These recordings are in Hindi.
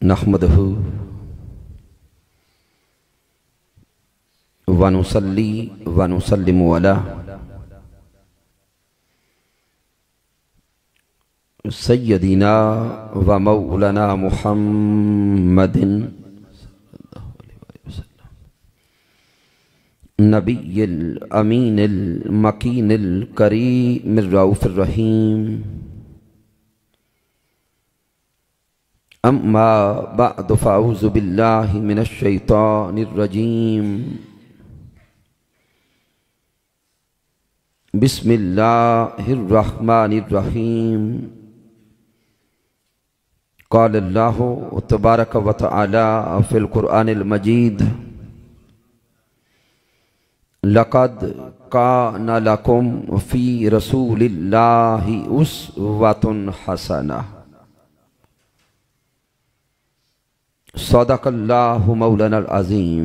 नहमदहु व नुसल्ली व नुसल्लिमु अला सय्यदिना व मौलाना मुहम्मदिन नबिय्यिल अमीनिल मकीनिल करीमिर रऊफिर रहीम। अम्मा बअद फ़अऊज़ु बिल्लाहि मिनश शैतानिर रजीम। बिस्मिल्लाहिर रहमानिर रहीम। क़ाल अल्लाहु तबारक व तआला फ़िल क़ुरआनिल मजीद लक़द कान लकुम फ़ी रसूलिल्लाहि उस्वतुन हसनह। सदक़ल्लाहु मौलानल अज़ीम।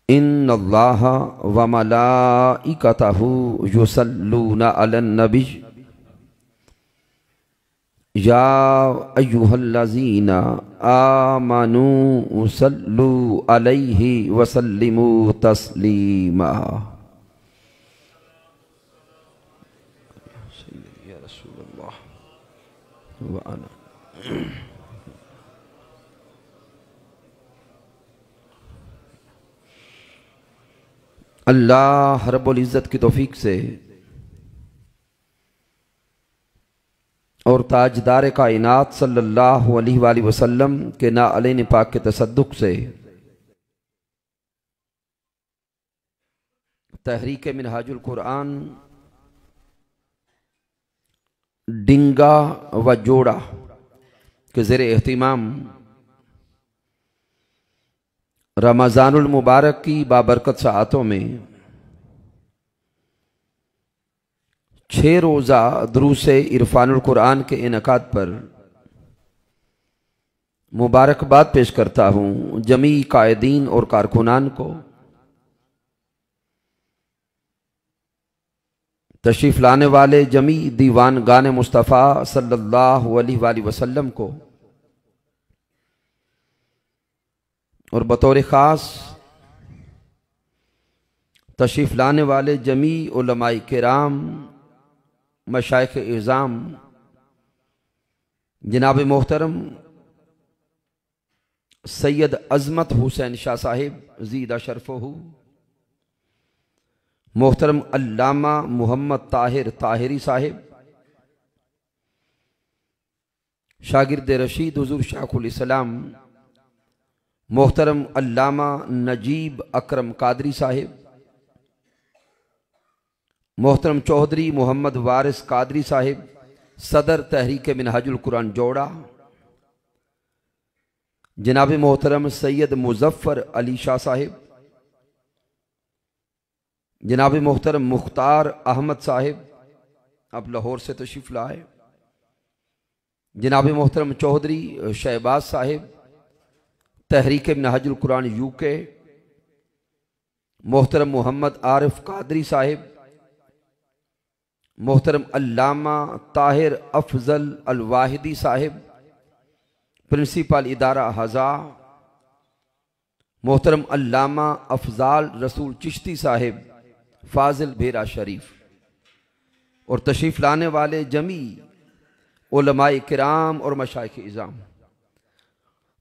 इन्नल्लाहा व मलाइकतहु युसल्लूना अलन नबी या अय्युहल्लज़ीना आमनू सल्लू अलैहि व सल्लिमू तस्लीमा। या रसूलल्लाह व अना अल्लाह रब्बुल इज़्ज़त की तौफीक से और ताजदार कायनात सल्लल्लाहु अलैहि वसल्लम के नाअलैन पाक के तसद्दुक से तहरीक मिनहाजुल कुरान डिंगा व जोड़ा के ज़ेरे एहतिमाम रमज़ानुल मुबारक की बाबरकत सआतों में 6 रोज़ा दुरूसे इरफानुल कुरान के इनकाद पर मुबारकबाद पेश करता हूँ जमी कायदीन और कारकुनान को, तशरीफ़ लाने वाले जमी दीवान गाने मुस्तफ़ा सल्लल्लाहु अलैहि वसल्लम को और बतौर ख़ास तशरीफ़ लाने वाले जमी उलमाए किराम मशाइख़ इज़ाम जनाब मोहतरम सैयद अज़मत हुसैन शाह साहिब ज़ीदा शरफ़हू, मोहतरम अल्लामा मोहम्मद ताहिर ताहिरी साहिब, शागिर्द रशीद हुज़ूर शाखुल इस्लाम मोहतरम अल्लामा नजीब अकरम कादरी साहिब, मोहतरम चौधरी मोहम्मद वारिस कादरी साहिब सदर तहरीक मिनहाजुल कुरान जोड़ा, जनाब मोहतरम सैयद मुज़फ़्फ़र अली शाह साहिब, जनाब मोहतरम मुख्तार अहमद साहिब अब लाहौर से तशरीफ़ लाए, जनाब मोहतरम चौधरी शहबाज साहिब तहरीक मिनहाजुल कुरान यूके, मोहतरम मोहम्मद आरिफ कादरी साहिब, मोहतरम अल्लामा ताहिर अफजल अल वाहिदी साहिब प्रिंसिपल इदारा हज़ा, मोहतरम अल्लामा अफजाल रसूल चिश्ती साहिब फाजिल भेरा शरीफ और तशरीफ़ लाने वाले जमी उलमाए किराम और मशाइख़ इज़ाम।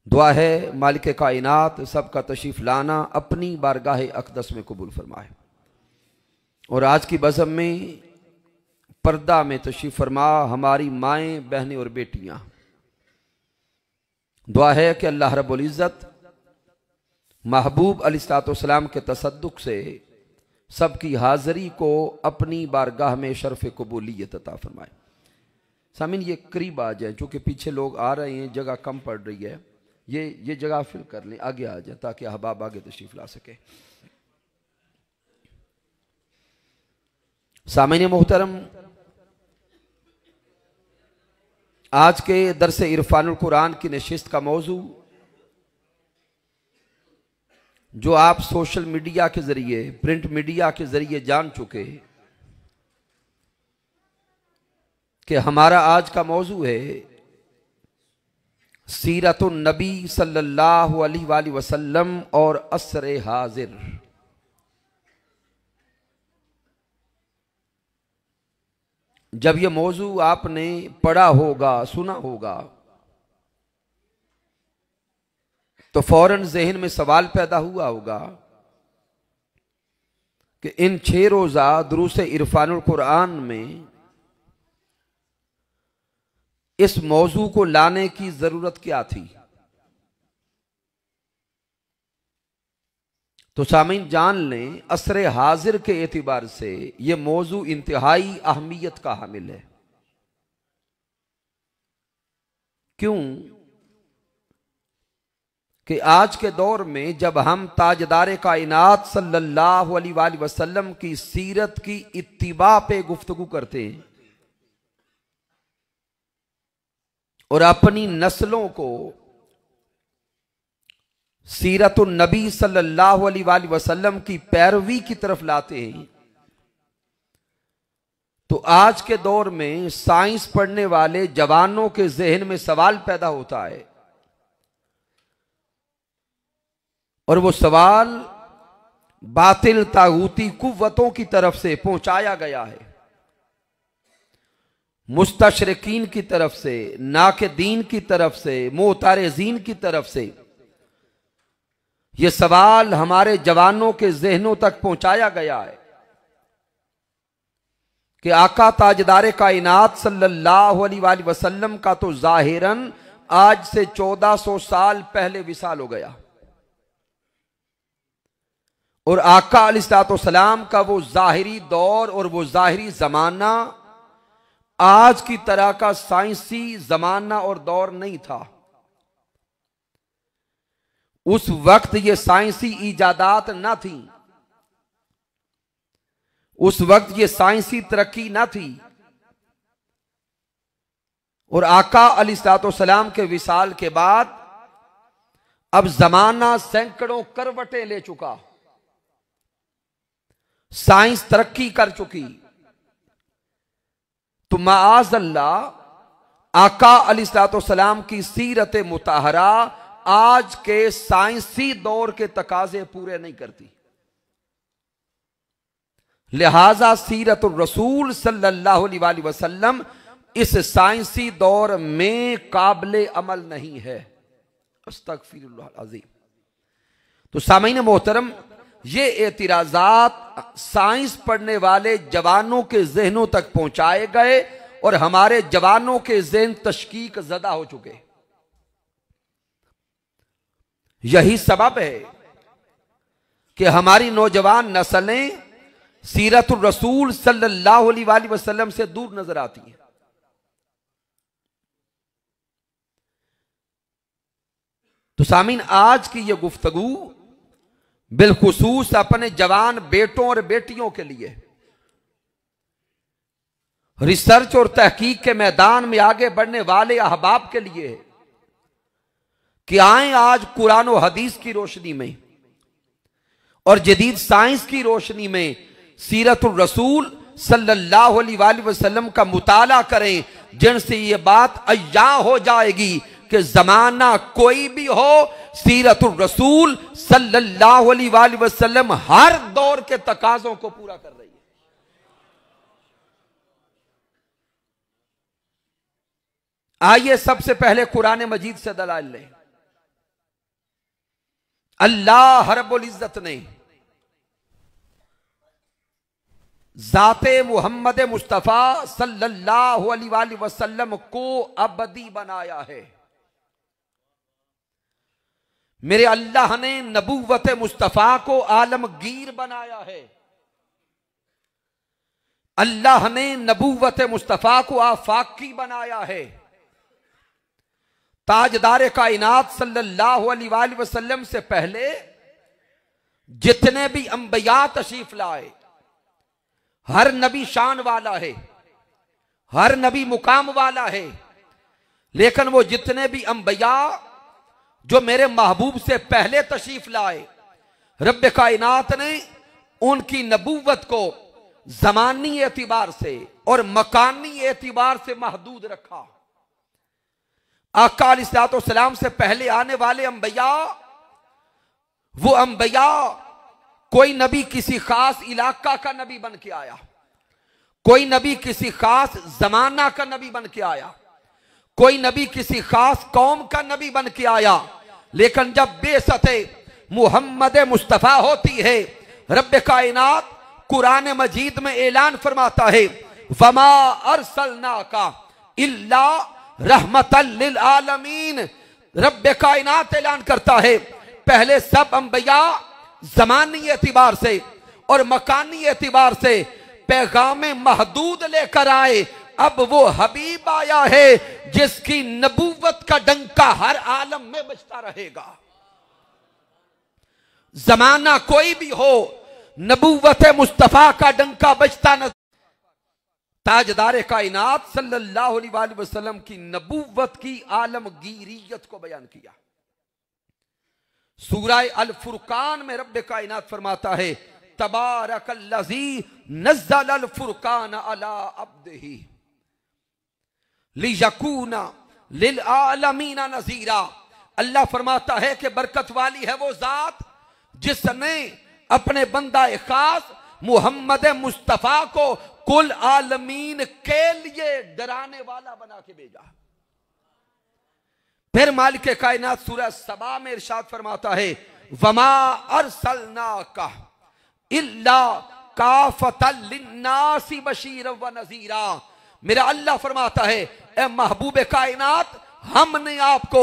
दुआ है मालिक कायनात सबका तशरीफ़ लाना अपनी बारगाह अक़दस में कबूल फरमाए और आज की बज़म में पर्दा में तशरीफ़ फरमा हमारी माएँ बहनें और बेटियाँ। दुआ है कि अल्लाह रब्बुल इज़्ज़त महबूब अलैहिस्सलाम के तसद्दुक से सबकी हाज़री को अपनी बारगाह में शर्फ़ कबूलियत अता फरमाए। सामीन ये करीब आ जाए, चूँकि पीछे लोग आ रहे हैं, जगह कम पड़ रही है, ये जगह फिल कर लें, आगे आ जाए ताकि अहबाब आगे तशरीफ़ ला सके। सामीन मोहतरम, आज के दरस इरफानुल कुरान की नशिस्त का मौजू जो आप सोशल मीडिया के ज़रिए प्रिंट मीडिया के ज़रिए जान चुके कि हमारा आज का मौजू है सीरतुन नबी सल्लल्लाहु अलैहि वसल्लम और असरे हाजिर। जब यह मौजू आपने पढ़ा होगा, सुना होगा, तो फौरन जहन में सवाल पैदा हुआ होगा कि इन 6 रोजा दुरूस इरफानुल कुरान में इस मौजू को लाने की जरूरत क्या थी। तो सामीन जान लें, असरे हाजिर के एतबार से यह मौजू इंतहाई अहमियत का हामिल है। क्यों कि आज के दौर में जब हम ताजदार कायनात सल्लल्लाहु अलैहि वसल्लम की सीरत की इत्तिबा पे गुफ्तगू करते हैं और अपनी नस्लों को सीरतुन नबी सल्लल्लाहु अलैहि वसल्लम की पैरवी की तरफ लाते हैं, तो आज के दौर में साइंस पढ़ने वाले जवानों के जहन में सवाल पैदा होता है और वो सवाल बातिल तागूती कुव्वतों की तरफ से पहुंचाया गया है, मुस्तशरिकीन की तरफ से, नाक़दीन की तरफ से, मोतारज़ीन की तरफ से। यह सवाल हमारे जवानों के जहनों तक पहुंचाया गया है कि आका ताजदार कायनात सल्लल्लाहु अलैहि वसल्लम का तो जाहिरन आज से 1400 साल पहले विसाल हो गया और आका अलैहिस्सलाम का वो जाहिरी दौर और वो जाहिरी जमाना आज की तरह का साइंसी जमाना और दौर नहीं था। उस वक्त ये साइंसी इजादात ना थी, उस वक्त ये साइंसी तरक्की ना थी और आका अलैहिस्सलाम के विसाल के बाद अब जमाना सैकड़ों करवटें ले चुका, साइंस तरक्की कर चुकी। तो माअज़ल्लाह आका अलैहिस्सलाम की सीरत मुताहरा आज के साइंसी दौर के तकाजे पूरे नहीं करती, लिहाजा सीरतुर रसूल सल्लल्लाहु अलैहि वसल्लम इस साइंसी दौर में काबिले अमल नहीं है। अस्तगफिरुल्लाह अज़ीम। तो सामीन मोहतरम, ये एतिराजात साइंस पढ़ने वाले जवानों के जहनों तक पहुंचाए गए और हमारे जवानों के जहन तशकीक ज़दा हो चुके। यही सबब है कि हमारी नौजवान नस्लें सीरतुर रसूल सल्लल्लाहु अलैहि वसल्लम से दूर नजर आती हैं। तो सामीन, आज की यह गुफ्तगू बिलखुसूस अपने जवान बेटों और बेटियों के लिए रिसर्च और तहकीक के मैदान में आगे बढ़ने वाले अहबाब के लिए है कि आए आज कुरान और हदीस की रोशनी में और जदीद साइंस की रोशनी में सीरतुर रसूल सल्लल्लाहु अलैहि वसल्लम का मुताला करें, जिनसे यह बात अय्या हो जाएगी कि जमाना कोई भी हो, सीरतुर रसूल सल्लल्लाहु अलैहि वसल्लम हर दौर के तकाजों को पूरा कर रही है। आइए सबसे पहले कुरान मजीद से दलाइल लें। अल्लाह रब्बुल इज्जत ने जाते मुहम्मद मुस्तफा सल्लल्लाहु अलैहि वसल्लम को अबदी बनाया है। मेरे अल्लाह ने नबूवत मुस्तफा को आलमगीर बनाया है। अल्लाह ने नबूवत मुस्तफा को आफाकी बनाया है। ताजदार कायनात सल्लल्लाहु अलैहि वसल्लम से पहले जितने भी अंबिया तशरीफ लाए, हर नबी शान वाला है, हर नबी मुकाम वाला है, लेकिन वो जितने भी अंबिया जो मेरे महबूब से पहले तशरीफ लाए, रब्ब कायनात ने उनकी नबूवत को जमानी एतिबार से और मकानी एतिबार से महदूद रखा। आका अलैहिस्सलाम से पहले आने वाले अंबिया, वो अंबिया कोई नबी किसी खास इलाका का नबी बन के आया, कोई नबी किसी खास जमाना का नबी बन के आया, कोई नबी किसी खास कौम का नबी बन के आया। लेकिन जब बेसते मुहम्मद मुस्तफ़ा होती है, रब्बे कायनात कुरान मजीद में ऐलान फरमाता है, वमा अरसलना का इल्ला रहमतल लिल आलमीन। रब्बे कायनात ऐलान करता है, पहले सब अंबिया ज़मानी एतिबार से और मकानी एतिबार से पैगाम महदूद लेकर आए, अब वो हबीब आया है जिसकी नबूवत का डंका हर आलम में बजता रहेगा। जमाना कोई भी हो, नबूवत मुस्तफा का डंका बजता न। ताजदार कायनात सल्लल्लाहु अलैहि वसल्लम की नबूवत की आलमगीरियत को बयान किया। सूरह अल फुरकान में रब्बे कायनात फरमाता है, तबारकल्लज़ी नज़्ज़ल अल फुरकान अला अब्दिही लियकूना लिल आलमीना नज़ीरा। अल्लाह फरमाता है कि बरकत वाली है वो जात जिसने अपने बंदा खास मुहम्मद मुस्तफा को कुल आलमीन के लिए डराने वाला बना के भेजा। फिर मालिक कायनात सूरह सबा में इरशाद फरमाता है, वमा अरसलनाका इल्ला काफतल लिन्नासी बशीरन व नज़ीरा। मेरा अल्लाह फरमाता है, ए महबूब कायनात, हमने आपको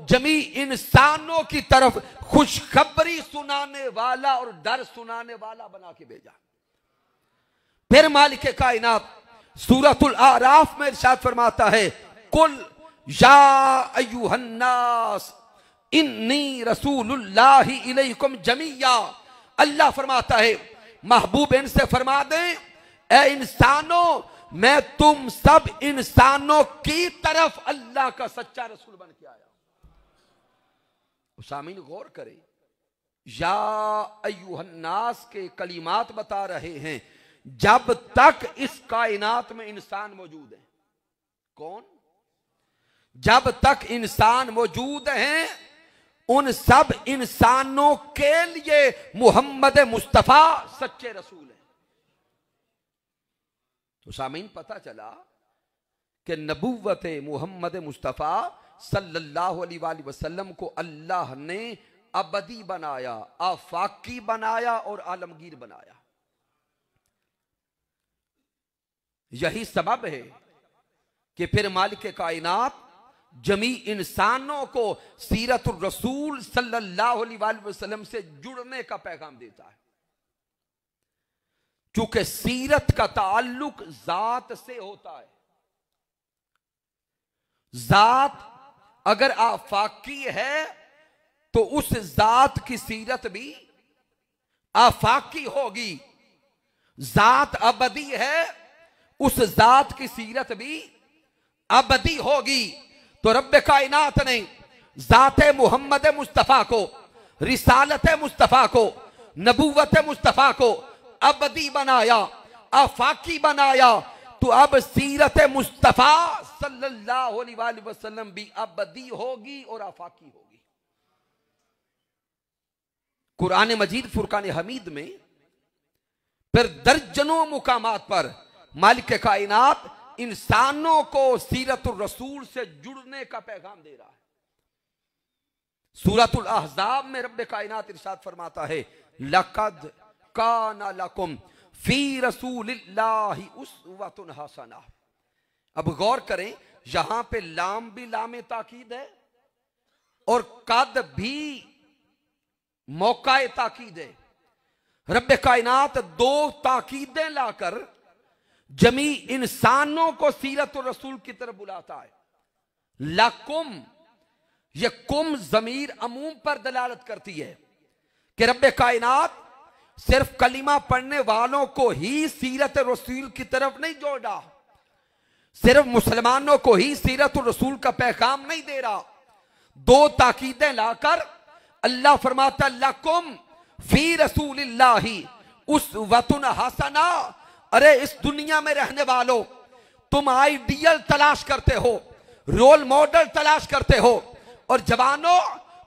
जमी इंसानों की तरफ खुशखबरी सुनाने वाला और डर सुनाने वाला बना के भेजा। फिर मालिक कायनात सूरतुल आराफ में इरशाद फरमाता है, कुल या अय्युहन्नास इन्नी रसूलुल्लाहि इलैकुम जमीया। अल्लाह फरमाता है, महबूब इनसे फरमा दें, ए इंसानों, मैं तुम सब इंसानों की तरफ अल्लाह का सच्चा रसूल बन के आया। सामीन गौर करें, या अय्युहन्नास के कलिमात बता रहे हैं जब तक इस कायनात में इंसान मौजूद है। कौन? जब तक इंसान मौजूद हैं, उन सब इंसानों के लिए मुहम्मद मुस्तफा सच्चे रसूल हैं। तो सामीन पता चला कि नबूवत मुहम्मद मुस्तफा सल्लल्लाहु अलैहि वसल्लम को अल्लाह ने अबदी बनाया, आफाकी बनाया और आलमगीर बनाया। यही सबब है कि फिर मालिक कायनात जमी इंसानों को सीरतुर रसूल सल्लल्लाहु अलैहि वसल्लम से जुड़ने का पैगाम देता है। चूंकि सीरत का ताल्लुक जात से होता है। जात अगर आफाकी है तो उस जात की सीरत भी आफाकी होगी। जात अबदी है, उस जात की सीरत भी अबदी होगी। तो रब्बे कायनात ने जाते मुहम्मद मुस्तफा को, रिसालत मुस्तफा को, नबूवत मुस्तफा को अबदी बनाया, आफाकी बनाया। तो अब सीरत मुस्तफा सल्लल्लाहु अलैहि वसल्लम भी अबदी होगी और आफाकी होगी। कुरान मजीद फुरकान हमीद में फिर दर्जनों मुकामात पर मालिक कायनात इंसानों को सीरतुर रसूल से जुड़ने का पैगाम दे रहा है। सूरतुल अहज़ाब में रब्बे कायनात इरशाद फरमाता है, लक़द काना लकुम फी रसूलिल्लाहि उस्वतुन हसना। अब गौर करें, यहां पे लाम भी लामे ताकीद है और कद भी मौका ताकीद है। रब्बे कायनात दो ताकीदें लाकर जमी इंसानों को सीरतुर रसूल की तरफ बुलाता है। लकुम, यह कुम जमीर अमूम पर दलालत करती है कि रब्बे कायनात सिर्फ कलिमा पढ़ने वालों को ही सीरत रसूल की तरफ नहीं जोड़ा, सिर्फ मुसलमानों को ही सीरतुर रसूल का पैगाम नहीं दे रहा। दो ताकीदें लाकर अल्लाह फरमाता, लकुम फी रसूलिल्लाहि उस्वतुन हसना। अरे इस दुनिया में रहने वालों, तुम आइडियल तलाश करते हो, रोल मॉडल तलाश करते हो। और जवानों,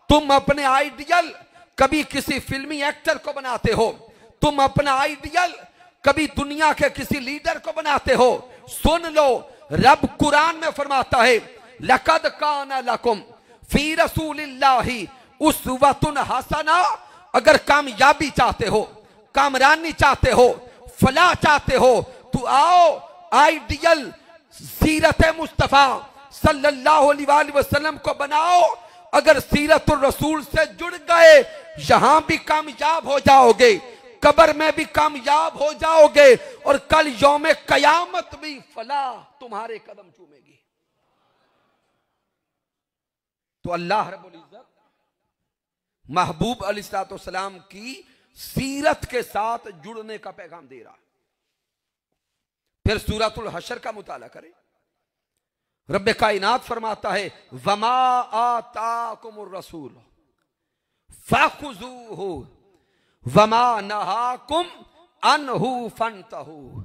तुम अपने आइडियल कभी किसी फिल्मी एक्टर को बनाते हो, तुम अपना आइडियल कभी दुनिया के किसी लीडर को बनाते हो। सुन लो, रब कुरान में फरमाता है, लक़द काना लकुम फी रसूलिल्लाहि उस्वतुन हसना। अगर कामयाबी चाहते हो, कामरानी चाहते हो, फलाह चाहते हो, तो आओ आइडियल सीरत मुस्तफा सल्लल्लाहु अलैहि वसल्लम को बनाओ। अगर सीरतुर रसूल से जुड़ गए, यहां भी कामयाब हो जाओगे, कब्र में भी कामयाब हो जाओगे, और कल यौमे कयामत भी फलाह तुम्हारे कदम चूमेगी। तो अल्लाह रब्बुल इज्जत महबूब अलैहिस्सलाम की सीरत के साथ जुड़ने का पैगाम दे रहा है। फिर सूरतुल हशर का मुताला करें। रब्बे कायनात फरमाता है, वमा आताकुमुर रसूल फखुजूहु वमा नहाकुम अनहु फंतहु।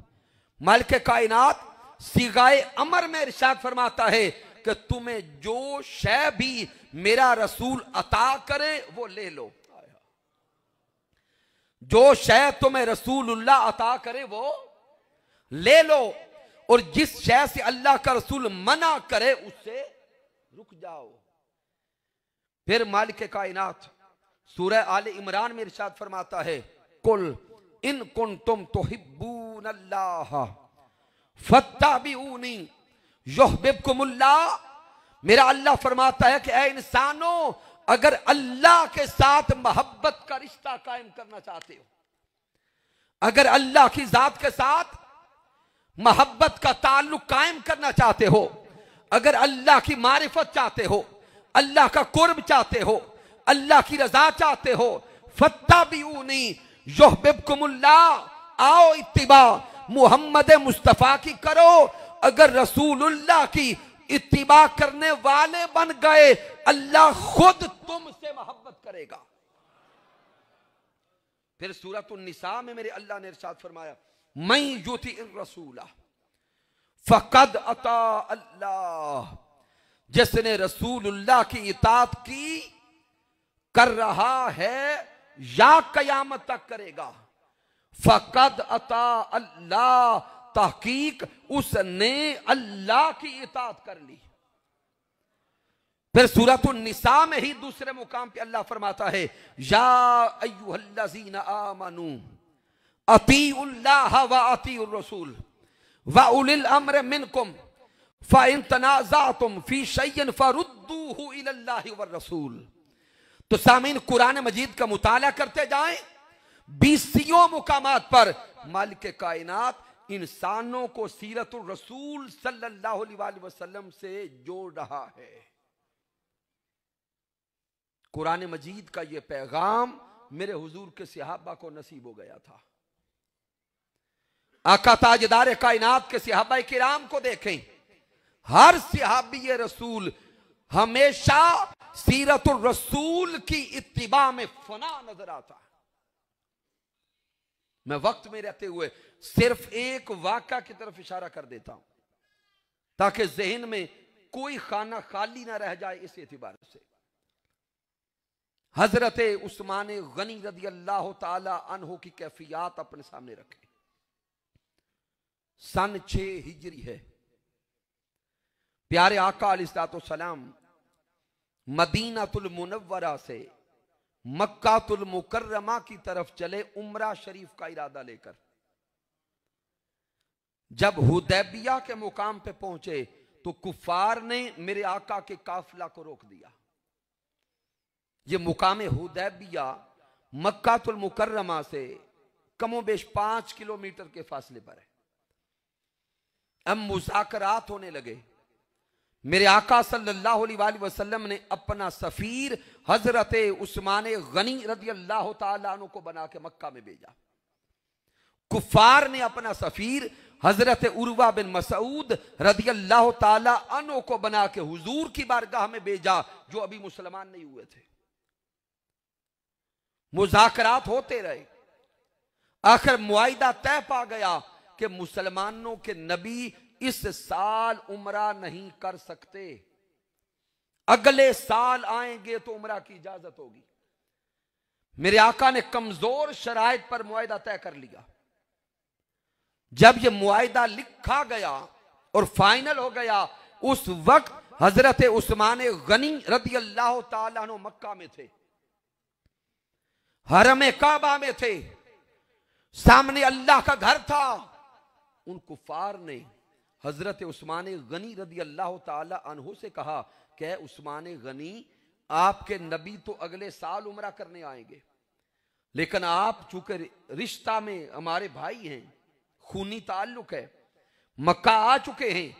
मालिक कायनात सिगाए अमर में इरशाद फरमाता है कि तुम्हें जो शय भी मेरा रसूल अता करे वो ले लो। जो शय तुम्हें रसूलुल्लाह अता करे वो ले लो, और जिस शय से अल्लाह का रसूल मना करे उससे रुक जाओ। फिर मालिक कायनात सूरह आले इमरान में इरशाद फरमाता है, कुल इन कुंतुम तुहिब्बूनल्लाह फत्तबिऊनी युहब्बुकुमुल्लाह। मेरा अल्लाह फरमाता है कि ऐ इंसानों, अगर अल्लाह के साथ मोहब्बत का रिश्ता कायम करना चाहते हो, अगर अल्लाह की जात के साथ मोहब्बत का ताल्लुक कायम करना चाहते हो, अगर अल्लाह की मारिफत चाहते हो, अल्लाह का कुर्ब चाहते हो, अल्लाह की रजा चाहते हो, फत्तबिऊनी युहब्बुकुमुल्लाह। आओ इत्तिबा मुहम्मद मुस्तफा की करो। अगर रसूलुल्लाह की इत्तिबा करने वाले बन गए, अल्लाह खुद तुमसे मोहब्बत करेगा। फिर सूरतुन निसा में मेरे अल्लाह ने इरशाद फरमाया, मैं युतिइर रसूला फकद अता अल्लाह। जिसने रसूलुल्लाह की इताअत की, कर रहा है या कयामत तक करेगा, फकद अता अल्लाह, तहकीक उसने अल्लाह की इताअत कर ली। फिर सूरतुन निसा में ही दूसरे मुकाम पे अल्लाह फरमाता है, या अय्युहल्लज़ीना आमनू अतीउल्लाह व अतीउर रसूल व उलिल अम्र मिनकुम फ़इन तनाज़अतुम फ़ी शैइन फरुद्दूहु इलल्लाहि वर रसूल। तो सामीन, कुरान मजीद का मुताला करते जाएं। 20 मुकामात पर मालिक कायनात इंसानों को सीरतुर रसूल सल्लल्लाहु अलैहि वसल्लम से जोड़ रहा है। कुरान मजीद का यह पैगाम मेरे हुजूर के सहाबा को नसीब हो गया था। आका ताजदार कायनात के सहाबा किराम को देखें, हर सहाबी रसूल हमेशा सीरतुर रसूल की इत्तिबा में फना नजर आता है। मैं वक्त में रहते हुए सिर्फ एक वाक़ा की तरफ इशारा कर देता हूं, ताकि जहन में कोई खाना खाली ना रह जाए। इस एतबार से हजरत उस्मान गनी रदी अल्लाह ताला अन्हु की कैफियत अपने सामने रखें। सन 6 हिजरी है। प्यारे आका अलैहिस्सलाम मदीनातुल मुनव्वरा से मक्कातुल मुकर्रमा की तरफ चले उम्रा शरीफ का इरादा लेकर। जब हुदैबिया के मुकाम पे पहुंचे तो कुफार ने मेरे आका के काफिला को रोक दिया। ये मुकाम हुदैबिया मक्कातुल मुकर्रमा से कमोबेश 5 किलोमीटर के फासले पर है। अब मुज़ाकरात होने लगे। मेरे आका सल्लल्लाहु अलैहि वसल्लम ने अपना सफीर हजरत उस्मान गनी रज़ी अल्लाह ताला अन्हु को बना के मक्का में भेजा। कुफार ने अपना सफीर हजरत उर्वा बिन मसूद रज़ी अल्लाह ताला अन्हु को बना के हुजूर की बारगाह में भेजा, जो अभी मुसलमान नहीं हुए थे। मुज़ाकरात होते रहे। आखिर मुआहिदा तय पा गया कि मुसलमानों के नबी इस साल उम्रा नहीं कर सकते। अगले साल आएंगे तो उम्रा की इजाजत होगी। मेरे आका ने कमजोर शराइत पर मुआहिदा तय कर लिया। जब यह मुआहिदा लिखा गया और फाइनल हो गया, उस वक्त हजरत उस्मान गनी रदी अल्लाह ताला अन्हु मक्का में थे, हरम काबा में थे, सामने अल्लाह का घर था। उन कुफार ने हजरत उस्मान गनी रदी अल्लाह ताला अन्हु से कहा कि उस्मान गनी, आपके नबी तो अगले साल उम्रा करने आएंगे, लेकिन आप चूंकि रिश्ता में हमारे भाई हैं, खूनी ताल्लुक है, मक्का आ चुके हैं,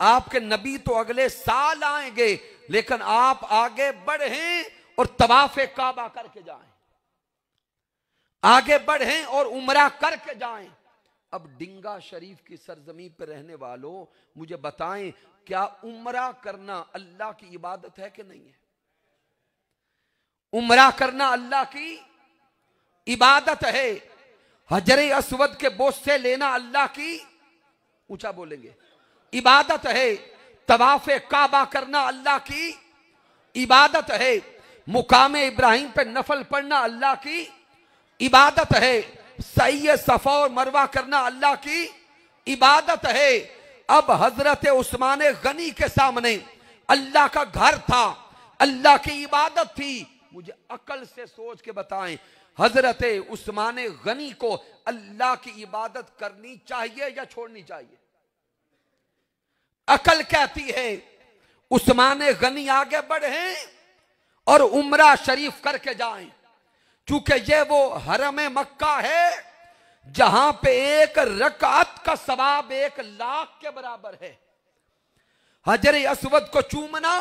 आपके नबी तो अगले साल आएंगे, लेकिन आप आगे बढ़ें और तवाफ काबा करके जाएं, आगे बढ़ें और उम्रा करके जाएं। अब डिंगा शरीफ की सरजमीन पर रहने वालों, मुझे बताएं, क्या उम्रा करना अल्लाह की इबादत है कि नहीं है? उम्रा करना अल्लाह की इबादत है। हजरे अस्वद के बोसे लेना अल्लाह की, ऊंचा बोलेंगे, इबादत है। तवाफे काबा करना अल्लाह की इबादत है। मुकाम इब्राहिम पे नफल पढ़ना अल्लाह की इबादत है। सही सफा और मरवा करना अल्लाह की इबादत है। अब हजरत उस्मान गनी के सामने अल्लाह का घर था, अल्लाह की इबादत थी। मुझे अकल से सोच के बताएं, हजरत उस्मान गनी को अल्लाह की इबादत करनी चाहिए या छोड़नी चाहिए? अकल कहती है उस्मान गनी आगे बढ़े और उम्रा शरीफ करके जाएं, चूंकि ये वो हरम मक्का है जहां पे एक रकात का सवाब 1 लाख के बराबर है। हजर अस्वद को चूमना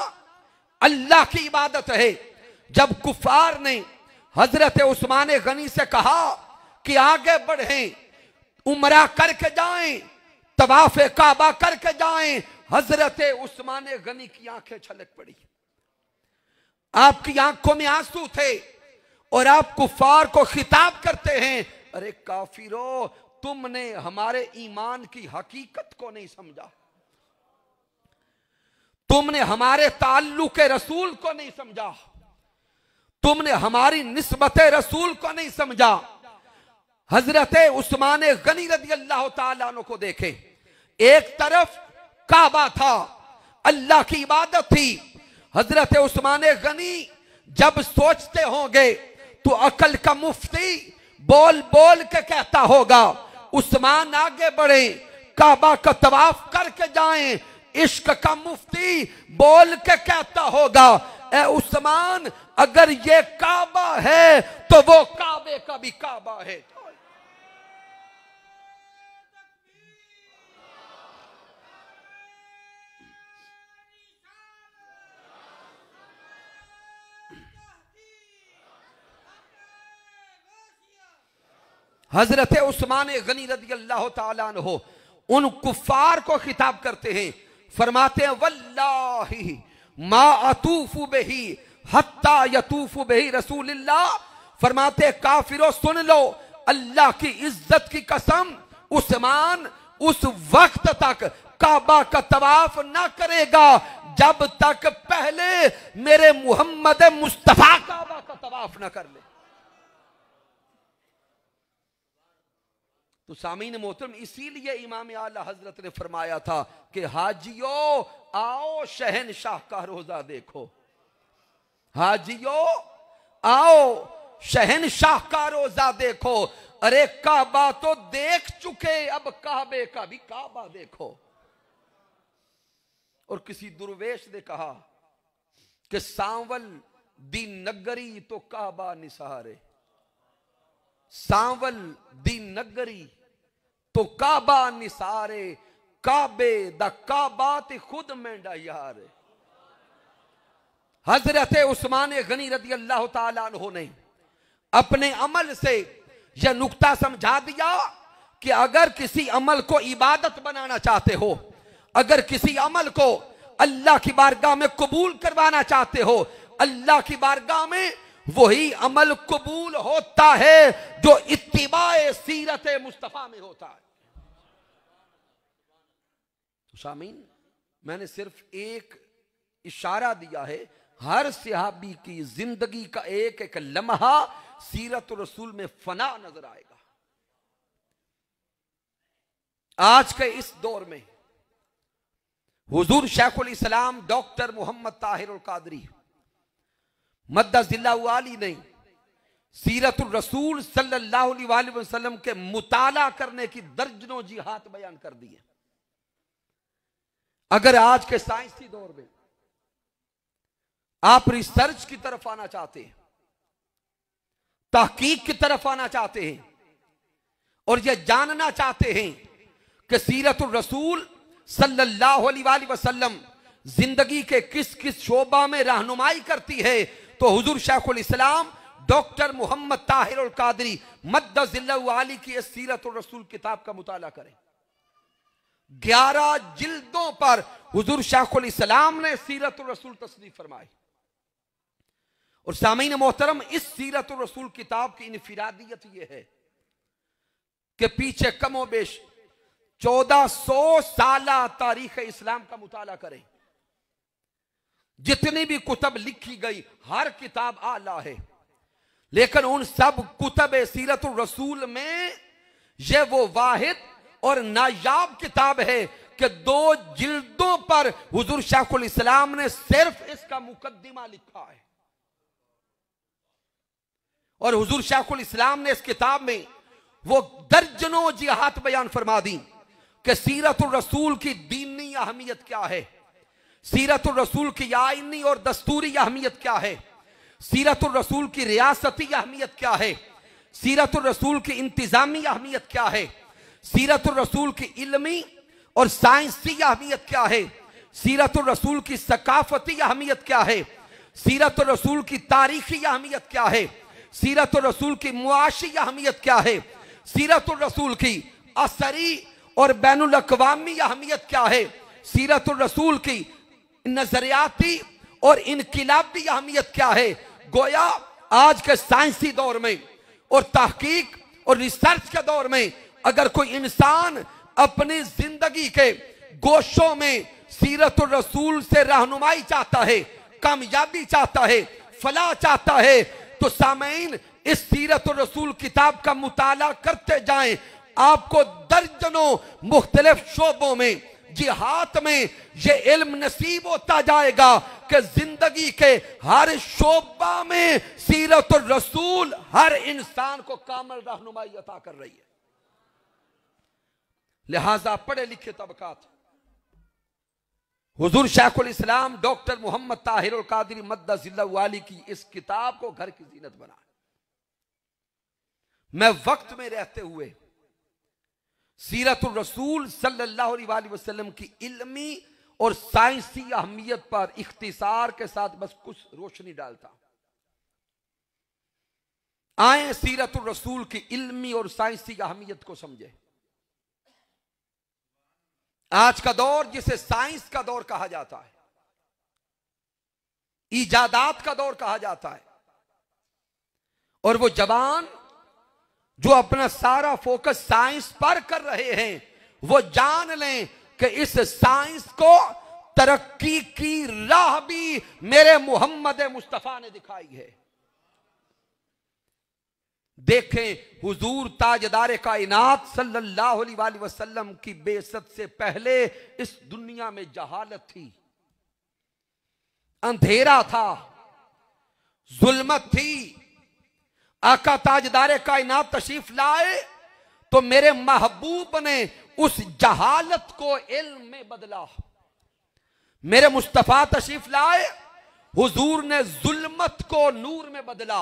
अल्लाह की इबादत है। जब कुफार ने हजरत उस्मान गनी से कहा कि आगे बढ़ें, उम्रा करके जाएं, तवाफ काबा करके जाएं, हजरत उस्मान गनी की आंखें छलक पड़ी। आपकी आंखों में आंसू थे और आप कुफार को खिताब करते हैं, अरे काफिरो, तुमने हमारे ईमान की हकीकत को नहीं समझा, तुमने हमारे ताल्लुक रसूल को नहीं समझा, तुमने हमारी निस्बत रसूल को नहीं समझा। हजरत उस्मान गनी रदी अल्लाह ताला अन्हु को देखे, एक तरफ काबा था, अल्लाह की इबादत थी। हजरत उस्मान गनी जब सोचते होंगे तो अकल का मुफ्ती बोल बोल के कहता होगा, उस्मान आगे बढ़े, काबा का तवाफ करके जाएं। इश्क का मुफ्ती बोल के कहता होगा, ए उस्मान, अगर ये काबा है तो वो काबे का भी काबा है। हजरत उस्मान गनी रदी अल्लाह ताला अन्हु उन कुफार को खिताब करते हैं, फरमाते हैं, वल्लाही मा अतूफु बिही हत्ता यतूफु बिही रसूलुल्लाह। फरमाते काफिरों, सुन लो, अल्लाह की इज्जत की कसम, उस्मान उस वक्त तक काबा का तवाफ ना करेगा जब तक पहले मेरे मुहम्मद मुस्तफा काबा का तवाफ ना कर ले। तो सामीन मोहतरम, इसीलिए इमाम आला हजरत ने फरमाया था कि हाजियों आओ शहनशाह का रोजा देखो, हाजियों आओ शहनशाह का रोजा देखो। अरे काबा तो देख चुके, अब काबे का भी काबा देखो। और किसी दुर्वेश ने कहा कि सांवल दी नगरी तो काबा निसारे, सांवल दी नगरी तो काबा निसारे, काबे द काबा ते खुद मेंढा यार। हजरत उस्मान गनी रदी अल्लाह ताला अन्हु ने अपने अमल से यह नुक्ता समझा दिया कि अगर किसी अमल को इबादत बनाना चाहते हो, अगर किसी अमल को अल्लाह की बारगाह में कबूल करवाना चाहते हो, अल्लाह की बारगाह में वही अमल कबूल होता है जो इत्तिबाए सीरत मुस्तफा में होता है। शामीन, मैंने सिर्फ एक इशारा दिया है हर सहाबी की जिंदगी का एक एक लम्हा सीरत रसूल में फना नजर आएगा। आज के इस दौर में हुजूर शेखुल इस्लाम डॉक्टर मोहम्मद ताहिर अल कादरी मद्दजिल्लाहु आली ने सीरतुर रसूल सल्लल्लाहु अलैहि वसल्लम के मुताला करने की दर्जनों जिहाद बयान कर दी है। अगर आज के साइंसी दौर में आप रिसर्च की तरफ आना चाहते हैं, तहकीक की तरफ आना चाहते हैं और यह जानना चाहते हैं कि सीरतुर रसूल सल्लल्लाहु अलैहि वसल्लम जिंदगी के किस किस शोबा में रहनुमाई करती है, तो हुजूर शेखुल इस्लाम डॉक्टर मोहम्मद ताहिर अल कादरी मद्दजिल्लाहु आली की सीरतुर रसूल किताब का मुताला करें। 11 जिल्दों पर हुजूर शेखुल इस्लाम ने सीरतुर रसूल तस्नीफ फरमाई। और सामीन मोहतरम, इस सीरतुर रसूल किताब की इनफिरादियत यह है कि पीछे कमोबेश 1400 साला तारीख इस्लाम का मुताला करें, जितनी भी कुतब लिखी गई हर किताब आला है, लेकिन उन सब कुतब सीरतुर रसूल में यह वो वाहिद और नायाब किताब है कि 2 जिल्दों पर हुजूर शेखुल इस्लाम ने सिर्फ इसका मुकद्दिमा लिखा है। और हुजूर शेखुल इस्लाम ने इस किताब में वो दर्जनों जिहाद बयान फरमा दी कि सीरतुर रसूल की दीनी अहमियत क्या है, सीरतुर रसूल की आईनी और दस्तूरी अहमियत क्या है, सीरतुर रसूल की रियासती अहमियत क्या है, सीरतुर रसूल की इंतजामी अहमियत क्या है, सीरतुर रसूल की इल्मी और साइंसी अहमियत क्या है, सीरतुर रसूल की सकाफती अहमियत क्या है, सीरतुर रसूल की तारीखी अहमियत क्या है, सीरतुर रसूल की मुआशी अहमियत क्या है, सीरतुर रसूल की असरी और बैनुल अक़वामी अहमियत क्या है, सीरतुर रसूल की नजरियाती और इनकिलाबी अहमियत क्या है। गोया आज के साइंसी दौर में और तहकीक और रिसर्च के दौर में अगर कोई इंसान अपनी जिंदगी के गोशों में सीरतुर रसूल से रहनुमाई चाहता है, कामयाबी चाहता है, फलाह चाहता है, तो सामईन इस सीरतुर रसूल किताब का मुताला करते जाएं, आपको दर्जनों मुख्तलिफ शोबों में जिहाद में ये इल्म नसीब होता जाएगा कि जिंदगी के हर शोबा में सीरतुर रसूल हर इंसान को कामिल रहनुमाई अता कर रही है। लिहाजा पढ़े लिखे तबकात हुजूर शेखुल इस्लाम डॉक्टर मोहम्मद ताहिर अल कादरी मद्दजिल्लाहु आली की इस किताब को घर की जीनत बनाए। मैं वक्त में रहते हुए सीरतुर रसूल सल्लल्लाहु अलैहि वसल्लम की इल्मी और साइंसी अहमियत पर इख्तिसार के साथ बस कुछ रोशनी डालता। आए सीरतुर रसूल की इल्मी और साइंसी अहमियत को समझे। आज का दौर जिसे साइंस का दौर कहा जाता है, इजादात का दौर कहा जाता है, और वो जवान जो अपना सारा फोकस साइंस पर कर रहे हैं, वो जान लें कि इस साइंस को तरक्की की राह भी मेरे मोहम्मद मुस्तफा ने दिखाई है। देखें, हुजूर ताजदार कायनात सल्लल्लाहु अलैहि वसल्लम की बेइज्जत से पहले इस दुनिया में जहालत थी, अंधेरा था, जुल्मत थी। आका ताजदार कायनात तशरीफ लाए तो मेरे महबूब ने उस जहालत को इल्म में बदला। मेरे मुस्तफा तशरीफ लाए, हुजूर ने जुल्मत को नूर में बदला।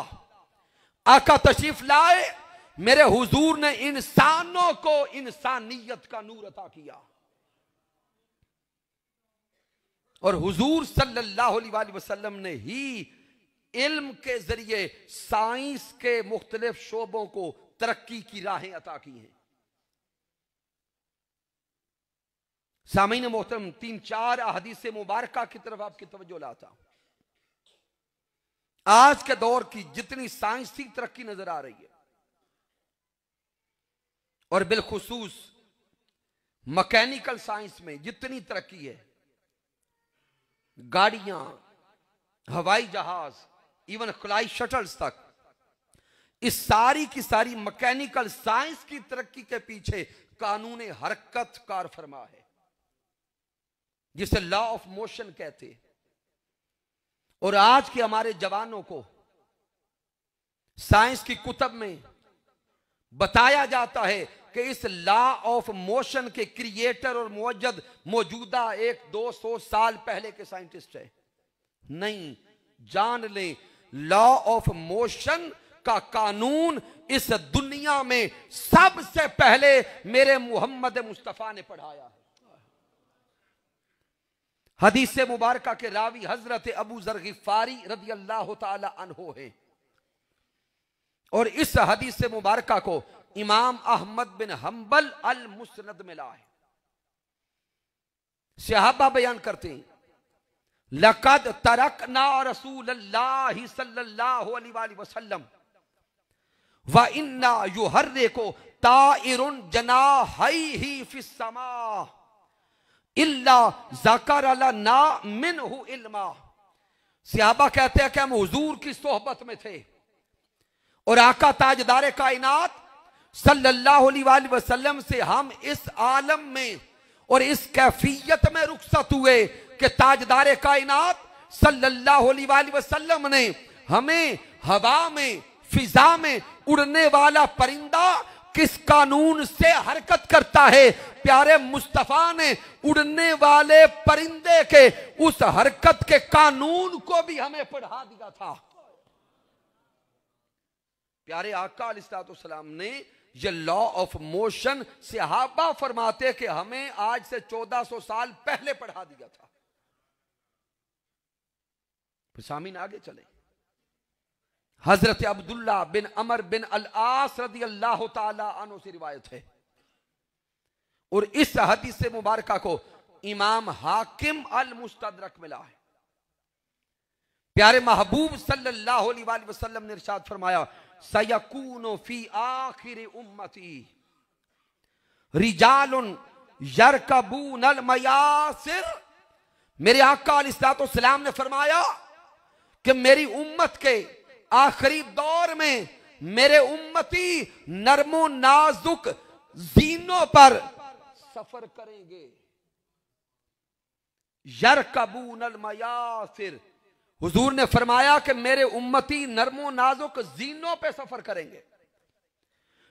आका तशरीफ लाए, मेरे हुजूर ने इंसानों को इंसानियत का नूर अता किया। और हुजूर सल्लल्लाहु अलैहि वसल्लम ने ही इल्म के जरिए साइंस के मुख्तलिफ शोबों को तरक्की की राहें अता की हैं। सामीन मोहतरम, 3-4 अहादीस मुबारका की तरफ आपकी तवज्जो लाता हूं। आज के दौर की जितनी साइंसी तरक्की नजर आ रही है, और गाड़ियां, हवाई जहाज, इवन खलाई शटल्स तक, इस सारी की सारी मैकेनिकल साइंस की तरक्की के पीछे कानून हरकत कार फरमा है, जिसे लॉ ऑफ मोशन कहते। और आज के हमारे जवानों को साइंस की कुतब में बताया जाता है कि इस लॉ ऑफ मोशन के क्रिएटर और मुवज्जद मौजूदा 100-200 साल पहले के साइंटिस्ट है। नहीं, जान लें, लॉ ऑफ मोशन का कानून इस दुनिया में सबसे पहले मेरे मोहम्मद मुस्तफा ने पढ़ाया है। हदीस मुबारका के रावी हजरत अबू जर गिफारी रदी अल्लाह ताला अन्हो है। और इस हदीस मुबारका को इमाम अहमद बिन हम्बल अल मुस्नद में ला है। सहाबा बयान करते हैं, लक़द तरकना रसूलल्लाह सल्लल्लाहु अलैहि वसल्लम व इन्ना युहर्रिकु ताइरुन जनाहिही फिस समा इल्ला ज़कर लना मिनहु इल्मा। सहाबा कहते हैं कि हम हुजूर की सोहबत में थे और आका ताजदार कायनात सल्लल्लाहु अलैहि वसल्लम से हम इस आलम में और इस कैफियत में रुखसत हुए कि ताजदार कायनात सल्लल्लाहु अलैहि वसल्लम ने हमें हवा में, फिजा में उड़ने वाला परिंदा किस कानून से हरकत करता है, प्यारे मुस्तफा ने उड़ने वाले परिंदे के उस हरकत के कानून को भी हमें पढ़ा दिया था। प्यारे आका अलैहिस्सलाम ने ये लॉ ऑफ मोशन सहाबा फरमाते कि हमें आज से 1400 साल पहले पढ़ा दिया था। फिर सामीन आगे चले, हजरत अब्दुल्ला बिन अमर बिन अल आस रदी अल्लाह ताला अन्हु से रिवायत है। और इस हदीस से मुबारका को इमाम हाकिम अल मुस्तदरक मिला है। प्यारे महबूब सल्लल्लाहु अलैहि वसल्लम ने इरशाद फरमाया, सयकूनु फी आखिर उम्मती रिजालुन यरकबूनल मयासिर। मेरे आका अलैहिस्सलाम ने फरमाया कि मेरी उम्मत के आखिरी दौर में मेरे उम्मती नरमो नाजुक जीनों पर सफर करेंगे। यरकबूनल मयासिर, हुजूर ने फरमाया कि मेरे उम्मती नरमो नाजुक जीनों पे सफर करेंगे।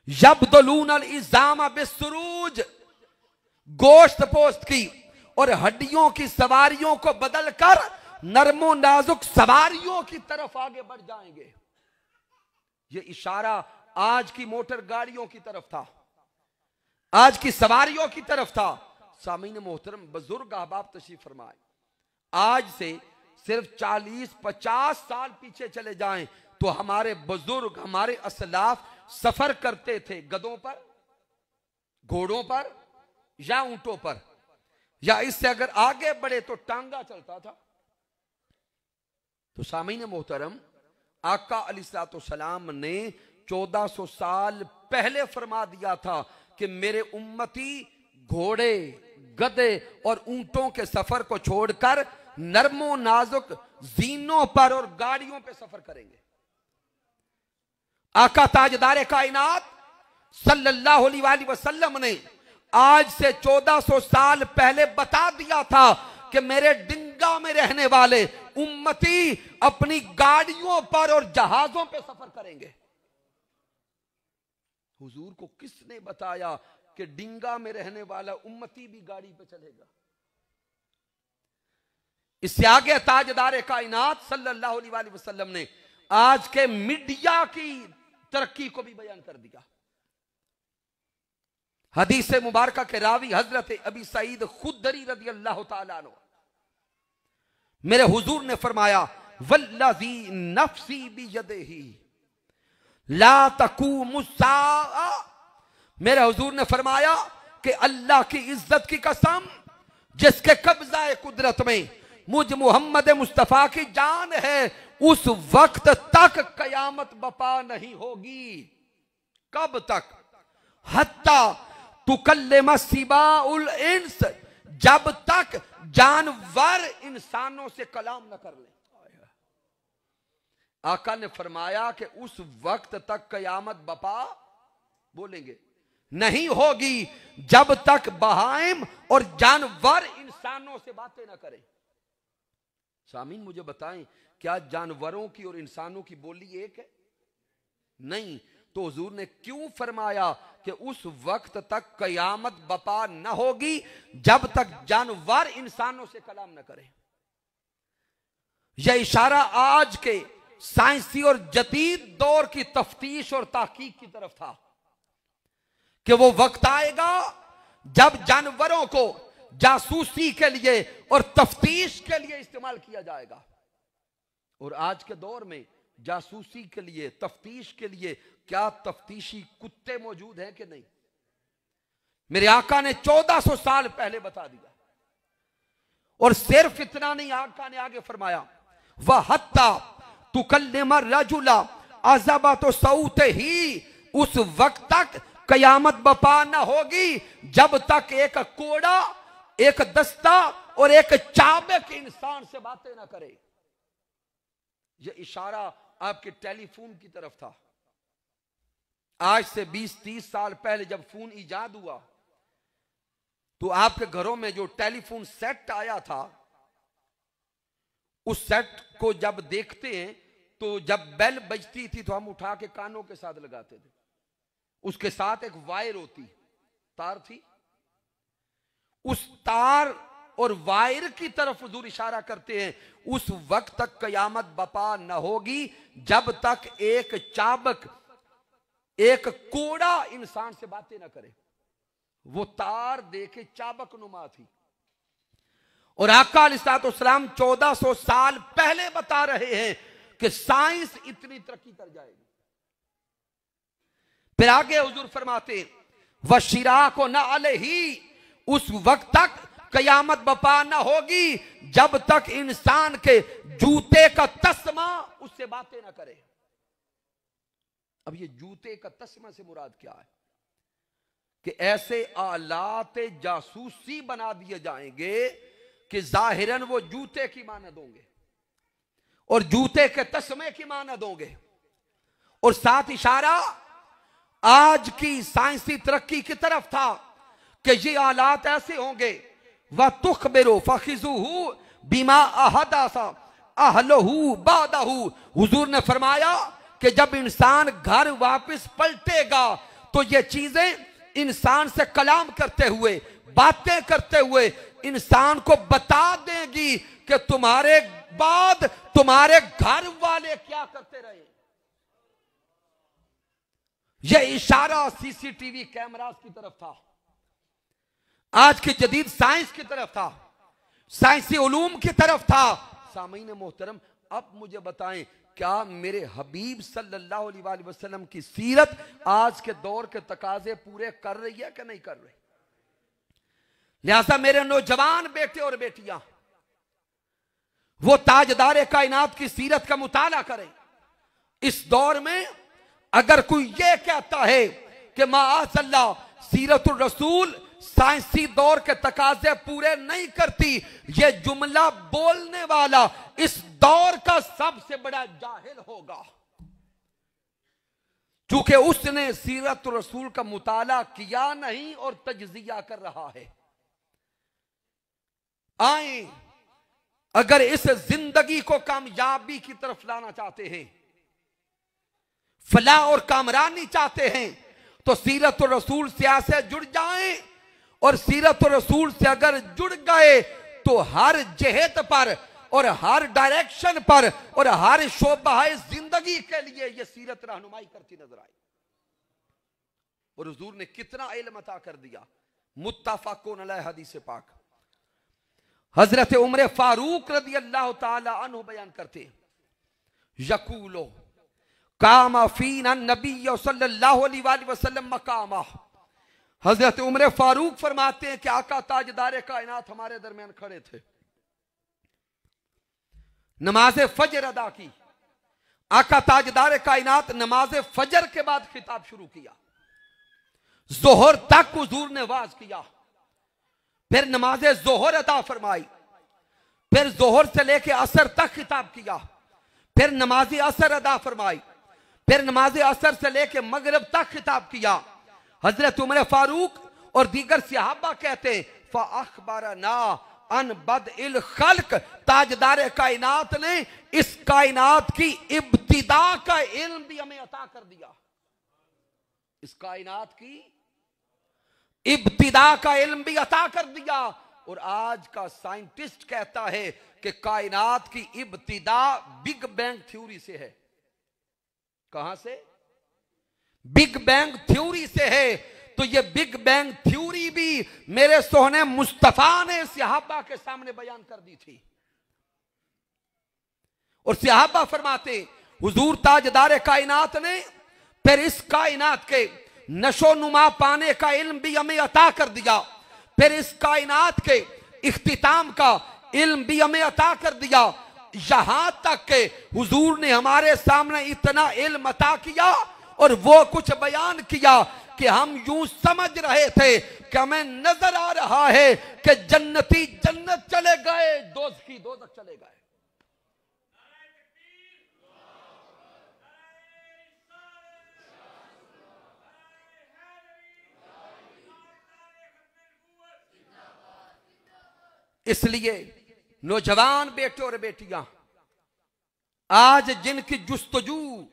यब्दलूनल इज़ाम बिस्सुरूज, गोश्त पोस्ट की और हड्डियों की सवारियों को बदलकर नरमो नाजुक सवारियों की तरफ आगे बढ़ जाएंगे। ये इशारा आज की मोटर गाड़ियों की तरफ था, आज की सवारियों की तरफ था। सामीन मोहतरम, बुजुर्ग अहबाब तशरीफ फरमाए, आज से सिर्फ 40-50 साल पीछे चले जाएं तो हमारे बुजुर्ग, हमारे असलाफ सफर करते थे गधों पर, घोड़ों पर या ऊंटों पर, या इससे अगर आगे बढ़े तो टांगा चलता था। तो सामीन मोहतरम, आका अलैहिस्सलाम ने 1400 साल पहले फरमा दिया था कि मेरे उम्मती घोड़े, गधे और ऊंटों के सफर को छोड़कर नरमो नाजुक जीनों पर और गाड़ियों पे सफर करेंगे। आका ताजदार कायनात सल्लल्लाहु अलैहि वसल्लम ने आज से 1400 साल पहले बता दिया था कि मेरे डिंगा में रहने वाले उम्मती अपनी गाड़ियों पर और जहाजों पे सफर करेंगे। हुजूर को किसने बताया कि डिंगा में रहने वाला उम्मती भी गाड़ी पे चलेगा? इससे आगे ताजदार कायनात सल्लल्लाहु अलैहि वसल्लम ने आज के मीडिया की तरक्की को भी बयान कर दिया। हदीस मुबारका के रावी हजरत अबी सईद खुदरी रदी अल्लाह ताला अन्हु, मेरे हुजूर ने फरमाया, वल्लज़ी नफ्सी बियदिही ला तक़ूमु स्साअ। मेरे हुजूर ने फरमाया कि अल्लाह की इज्जत की कसम, जिसके कब्जा कुदरत में मुझ मोहम्मद मुस्तफा की जान है, उस वक्त तक कयामत बपा नहीं होगी। कब तक? हत्ता तुकल्लिम सिबाउल इंस, जब तक जानवर इंसानों से कलाम न कर ले। आका ने फरमाया कि उस वक्त तक कयामत बपा बोलेंगे नहीं होगी जब तक बहाइम और जानवर इंसानों से बातें ना करें। सामीन मुझे बताएं, क्या जानवरों की और इंसानों की बोली एक है? नहीं। तो हुजूर ने क्यों फरमाया कि उस वक्त तक कयामत बपा न होगी जब तक जानवर इंसानों से कलाम न करें? यह इशारा आज के साइंसी और जदीद दौर की तफ्तीश और तहकीक की तरफ था कि वो वक्त आएगा जब जानवरों को जासूसी के लिए और तफ्तीश के लिए इस्तेमाल किया जाएगा। और आज के दौर में जासूसी के लिए, तफ्तीश के लिए क्या तफ्तीशी कुत्ते मौजूद हैं कि नहीं? मेरे आका ने 1400 साल पहले बता दिया। और सिर्फ इतना नहीं, आका ने आगे फरमाया वह हत्ता तुकल्लिम रजुला अज़बा तो सऊते ही, उस वक्त तक कयामत बपा न होगी जब तक एक कोड़ा, एक दस्ता और एक चाबक इंसान से बातें ना करे। यह इशारा आपके टेलीफोन की तरफ था। आज से 20-30 साल पहले जब फोन ईजाद हुआ तो आपके घरों में जो टेलीफोन सेट आया था, उस सेट को जब देखते हैं तो जब बेल बजती थी तो हम उठा के कानों के साथ लगाते थे। उसके साथ एक वायर होती, तार थी। उस तार और वायर की तरफ हुजूर इशारा करते हैं, उस वक्त तक कयामत बपा न होगी जब तक एक चाबक, एक कोड़ा इंसान से बातें ना करे। वो तार देखे चाबक नुमा थी। और आका अलैहिस्सलाम 1400 साल पहले बता रहे हैं कि साइंस इतनी तरक्की कर जाएगी। फिर आगे हुजूर फरमाते वशिरा को न अलही, उस वक्त तक कयामत बपा न होगी जब तक इंसान के जूते का तस्मा उससे बातें ना करे। अब ये जूते का तस्मा से मुराद क्या है? कि ऐसे आलात जासूसी बना दिए जाएंगे कि जाहिरन वो जूते की मानद होंगे और जूते के तस्मे की मानद होंगे। और साथ इशारा आज की साइंसी तरक्की की तरफ था कि ये आलात ऐसे होंगे वह तुखबिरो फखिजुहु बिमा अहदासा अहलहु बादहु। हुजूर ने फरमाया कि जब इंसान घर वापस पलटेगा तो ये चीजें इंसान से कलाम करते हुए, बातें करते हुए इंसान को बता देंगी कि तुम्हारे बाद तुम्हारे घर वाले क्या करते रहे। यह इशारा सीसीटीवी कैमरास की तरफ था, आज की जदीद साइंस की तरफ था, साइंसी उलूम की तरफ था। सामीन मोहतरम, अब मुझे बताएं, क्या मेरे हबीब सल्लल्लाहु अलैहि वसल्लम की सीरत आज के दौर के तकाजे पूरे कर रही है कि नहीं कर रही? लिहाजा मेरे नौजवान बेटे और बेटियां, वो ताजदार कायनात की सीरत का मुताला करें। इस दौर में अगर कोई ये कहता है कि माअल्लाह सीरतुर रसूल साइंसी दौर के तकाजे पूरे नहीं करती, यह जुमला बोलने वाला इस दौर का सबसे बड़ा जाहिल होगा, क्योंकि उसने सीरतुर रसूल का मुताला किया नहीं और तजजिया कर रहा है। आए, अगर इस जिंदगी को कामयाबी की तरफ लाना चाहते हैं, फलाह और कामरानी चाहते हैं, तो सीरत और रसूल से जुड़ जाएं। और सीरत और रसूल से अगर जुड़ गए तो हर जहत पर और हर डायरेक्शन पर और हर शोबाए जिंदगी के लिए यह सीरत रहनुमाई करती नजर आई। और हुजूर ने कितना इल्म अता कर दिया। मुत्तफकुन अलैहि हदीस पाक हजरत उमर फारूक रदी अल्लाह ताला अन्हु बयान करते, यकूलो कामा फीना नबी सल्लल्लाहु अलैहि वसल्लम मकामा। हजरत उमर फारूक फरमाते हैं कि आका ताजदार कायनात हमारे दरमियान खड़े थे, नमाज फजर अदा की। आका ताजदार कायनात नमाज फजर के बाद खिताब शुरू किया, जोहर तक हुजूर ने वाज किया, फिर नमाज जोहर अदा फरमाई, फिर जोहर से लेके असर तक खिताब किया, फिर नमाज असर अदा फरमाई, फिर नमाज असर से लेके मगरिब तक खिताब किया। हजरत उमर फारूक और दीगर सहाबा कहते हैं फ़अख़बरना अन बदइल खल्क, ताजदार कायनात ने इस कायनात की इब्तिदा का इल्म भी हमें अता कर दिया। इस कायनात की इब्तिदा का इल्म भी अता कर दिया। और आज का साइंटिस्ट कहता है कि कायनात की इब्तिदा बिग बैंग थ्योरी से है। कहां से? बिग बैंग थ्योरी से है। तो ये बिग बैंग थ्योरी भी मेरे सोहने मुस्तफा ने सहाबा के सामने बयान कर दी थी। और सहाबा फरमाते हुजूर ताजदार कायनात ने फिर इस कायनात के नशो नुमा पाने का इल्म भी हमें अता कर दिया, फिर इस कायनात के इख्तिताम का इल्म भी हमें अता कर दिया। यहां तक के हुजूर ने हमारे सामने इतना इल्म अता किया और वो कुछ बयान किया कि हम यूं समझ रहे थे कि हमें नजर आ रहा है कि जन्नती जन्नत चले गए, दोज़खी दोज़ख चले गए। इसलिए नौजवान बेटे और बेटियां आज जिनकी जुस्तजू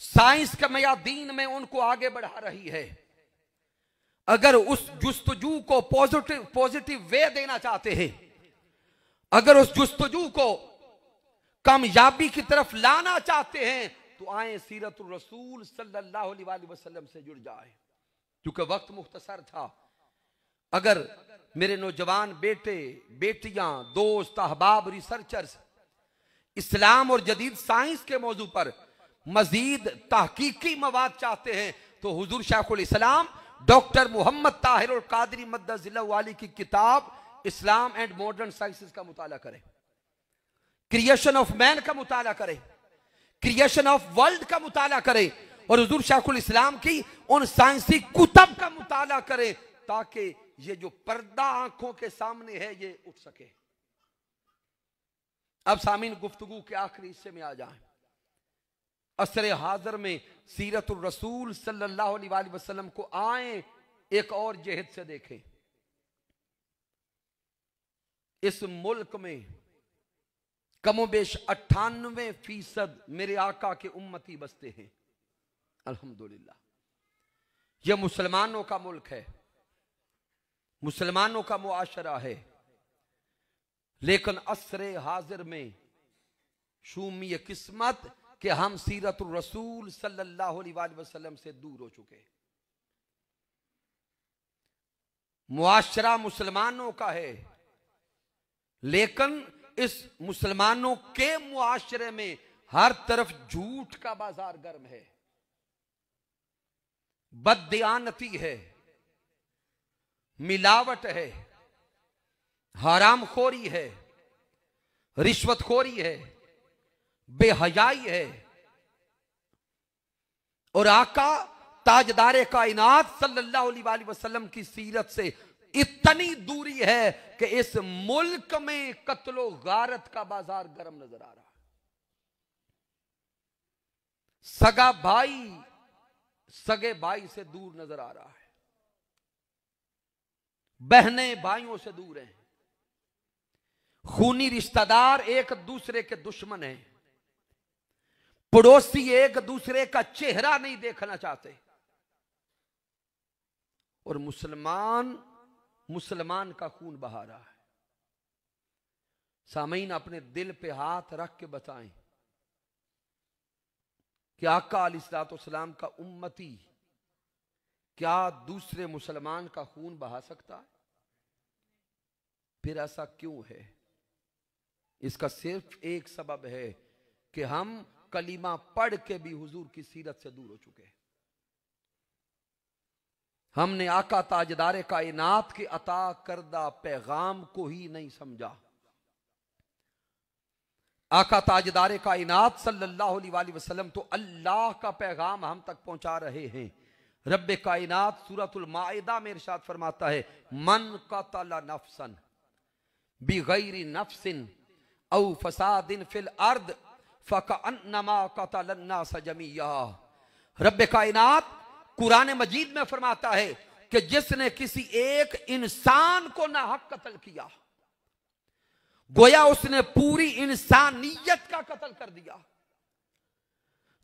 साइंस के मयादीन में उनको आगे बढ़ा रही है, अगर उस जुस्तजू को पॉजिटिव वे देना चाहते हैं, अगर उस जुस्तजू को कामयाबी की तरफ लाना चाहते हैं, तो आए सीरतुर रसूल सल्लल्लाहु अलैहि वसल्लम से जुड़ जाए। क्योंकि वक्त मुख्तसर था। अगर मेरे नौजवान बेटे बेटियां दोस्त अहबाब रिसर्चर्स इस्लाम और जदीद साइंस के मौजू पर मजीद तहकीकी मवाद चाहते हैं, तो हुजूर शेखुल इस्लाम डॉक्टर मोहम्मद ताहिर और कादरी मद्दज़िल्लाहु वाली की किताब इस्लाम एंड मॉडर्न साइंसेस का मुताला करें, क्रिएशन ऑफ मैन का मुताला करें, क्रिएशन ऑफ वर्ल्ड का मुताला करें और हुजूर शेखुल इस्लाम की उन साइंसी कुतब का मुताला करें, ताकि ये जो पर्दा आंखों के सामने है ये उठ सके। अब सामीन गुफ्तगू के आखिरी हिस्से में आ जाएं। असरे हाजिर में सीरतुर रसूल सल्लल्लाहु अलैहि वसल्लम को आए एक और जहद से देखें। इस मुल्क में कमोबेश 98% मेरे आका के उम्मती बसते हैं। अल्हम्दुलिल्लाह, यह मुसलमानों का मुल्क है, मुसलमानों का मुआशरा है। लेकिन असरे हाजिर में शूमी किस्मत कि हम सीरतुर रसूल सल्लल्लाहु अलैहि वसल्लम से दूर हो चुके। मुआशरा मुसलमानों का है, लेकिन इस मुसलमानों के मुआशरे में हर तरफ झूठ का बाजार गर्म है, बददियानती है, मिलावट है, हरामखोरी है, रिश्वतखोरी है, बेहयाई है। और आका ताजदार कायनात सल्लल्लाहु अलैहि वसल्लम की सीरत से इतनी दूरी है कि इस मुल्क में कत्लो गारत का बाजार गर्म नजर आ रहा है। सगा भाई सगे भाई से दूर नजर आ रहा है, बहनें भाइयों से दूर हैं, खूनी रिश्तेदार एक दूसरे के दुश्मन हैं, पड़ोसी एक दूसरे का चेहरा नहीं देखना चाहते, और मुसलमान मुसलमान का खून बहा रहा है। सामीन अपने दिल पे हाथ रख के बताएं कि आका अलैहिस्सलाम का उम्मती क्या दूसरे मुसलमान का खून बहा सकता है? फिर ऐसा क्यों है? इसका सिर्फ एक सबब है कि हम कलीमा पढ़ के भी हुजूर की सीरत से दूर हो चुके हैं। हमने आका ताजदार कायनात के अता करदा पैगाम को ही नहीं समझा। आका ताजदार कायनात सल्लल्लाहु अलैहि वसल्लम तो अल्लाह का पैगाम हम तक पहुंचा रहे हैं, रब्बे कायनात सूरतुल माइदा में इरशाद फरमाता है, मन कतला नफ्सन बिगैरि नफ्सिन औ फसादिन फिल अर्द फकअन्नमा कतलन नास जमीया। रब्बे कायनात कुरान मजीद में फरमाता है कि जिसने किसी एक इंसान को नाहक कत्ल किया, गोया उसने पूरी इंसानियत का कत्ल कर दिया।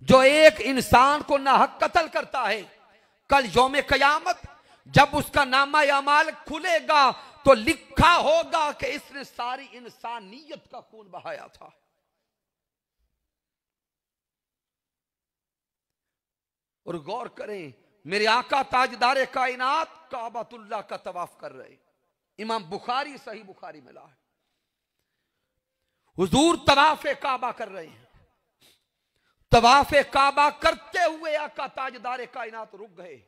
जो एक इंसान को नाहक कत्ल करता है, कल यौम कयामत जब उसका नामा अमाल खुलेगा तो लिखा होगा कि इसने सारी इंसानियत का खून बहाया था। और गौर करें, मेरे आका ताजदार कायनात काबतुल्लाह का तवाफ कर रहे, इमाम बुखारी सही बुखारी मिला है, हुजूर तवाफ काबा कर रहे हैं। तवाफ काबा करते हुए आका ताजदार कायनात रुक गए।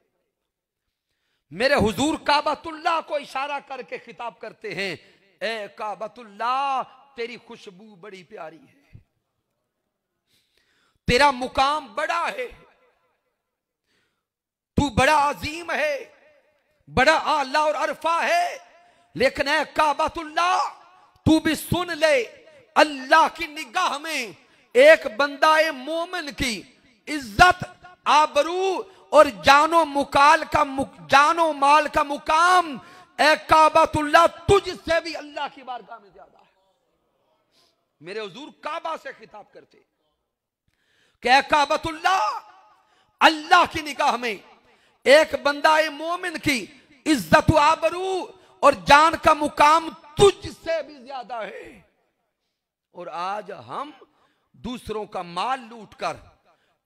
मेरे हुजूर काबतुल्लाह को इशारा करके खिताब करते हैं, ए काबतुल्लाह तेरी खुशबू बड़ी प्यारी है, तेरा मुकाम बड़ा है, तू बड़ा अजीम है, बड़ा आला और अरफा है। लेकिन ए काबतुल्लाह तू भी सुन ले, अल्लाह की निगाह में एक बंदा मोमिन की इज्जत, आबरू और जानो माल का मुकाम ए काबतुल्लाह तुझसे भी अल्लाह की बारगाह में ज्यादा है। मेरे हुजूर काबा से खिताब करते कि काबतुल्लाह अल्लाह की निगाह में एक बंदा मोमिन की इज्जत, आबरू और जान का मुकाम तुझसे भी ज्यादा है। और आज हम दूसरों का माल लूटकर,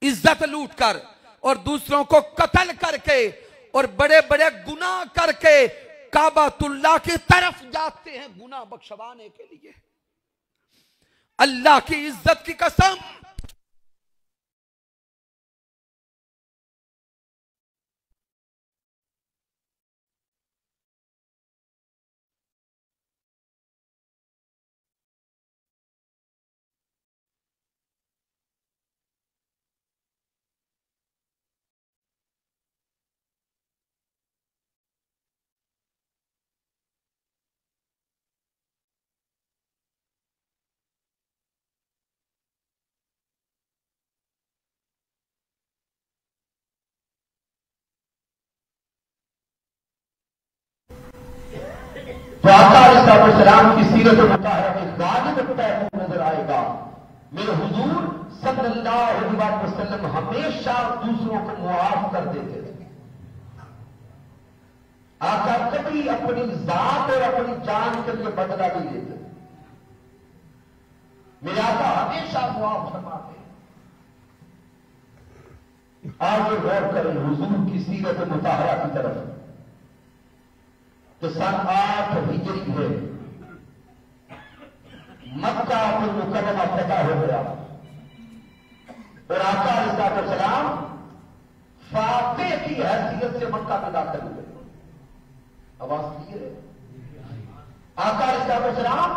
इज्जत लूटकर और दूसरों को कत्ल करके और बड़े बड़े गुनाह करके काबतुल्लाह की तरफ जाते हैं गुनाह बख्शवाने के लिए। अल्लाह की इज्जत की कसम, तो आका अलैहिस्सलाम की सीरत मुताहरा में गालिब पैगंबर नजर आएगा। मेरे हुजूर सल्लल्लाहु अलैहि वसल्लम हमेशा दूसरों को मुआफ कर देते थे। आका कभी अपनी जात और अपनी जान के लिए बदला नहीं लेते। मेरे आका हमेशा मुआफ फरमाते। आगे गौर करें हुजूर की सीरत मुताहरा की तरफ। तो सन 8 हिजरी है, मक्का मुकर्रमा फतह हो गया और आका अलैहिस्सलाम फातिह की हैसियत से मक्का में दाखिल हुए। आवाज क्लियर है? आका अलैहिस्सलाम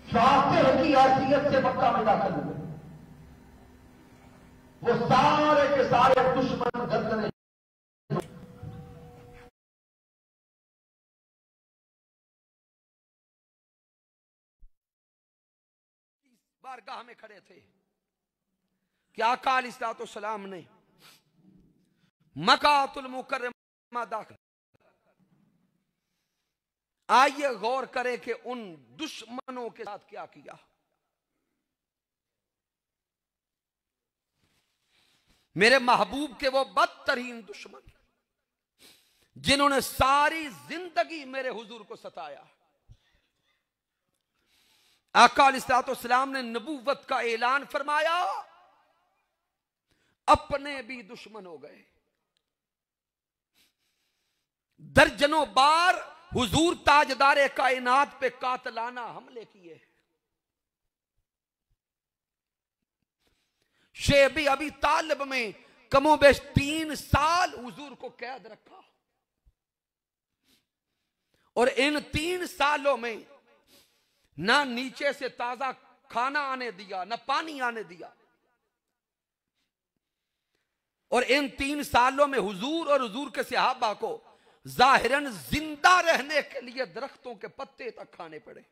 फातिह की हैसियत से मक्का में दाखिल हुए। वो सारे के सारे दुश्मन गर्दनें बारगाह में खड़े थे कि आका अलैहिस्सलाम ने मक्कातुल मुकर्रमा दाखिल। आइए गौर करें कि उन दुश्मनों के साथ क्या किया। मेरे महबूब के वो बदतरीन दुश्मन जिन्होंने सारी जिंदगी मेरे हुजूर को सताया। आका अलैहिस्सलाम ने नबूवत का ऐलान फरमाया, अपने भी दुश्मन हो गए। दर्जनों बार हुजूर ताजदार कायनात पे कातलाना हमले किए। शेबी अबी तालिब में कमोबेश 3 साल हुजूर को कैद रखा और इन 3 सालों में ना नीचे से ताजा खाना आने दिया, ना पानी आने दिया। और इन 3 सालों में हुजूर और हुजूर के सहाबा को जाहिरन जिंदा रहने के लिए दरख्तों के पत्ते तक खाने पड़े।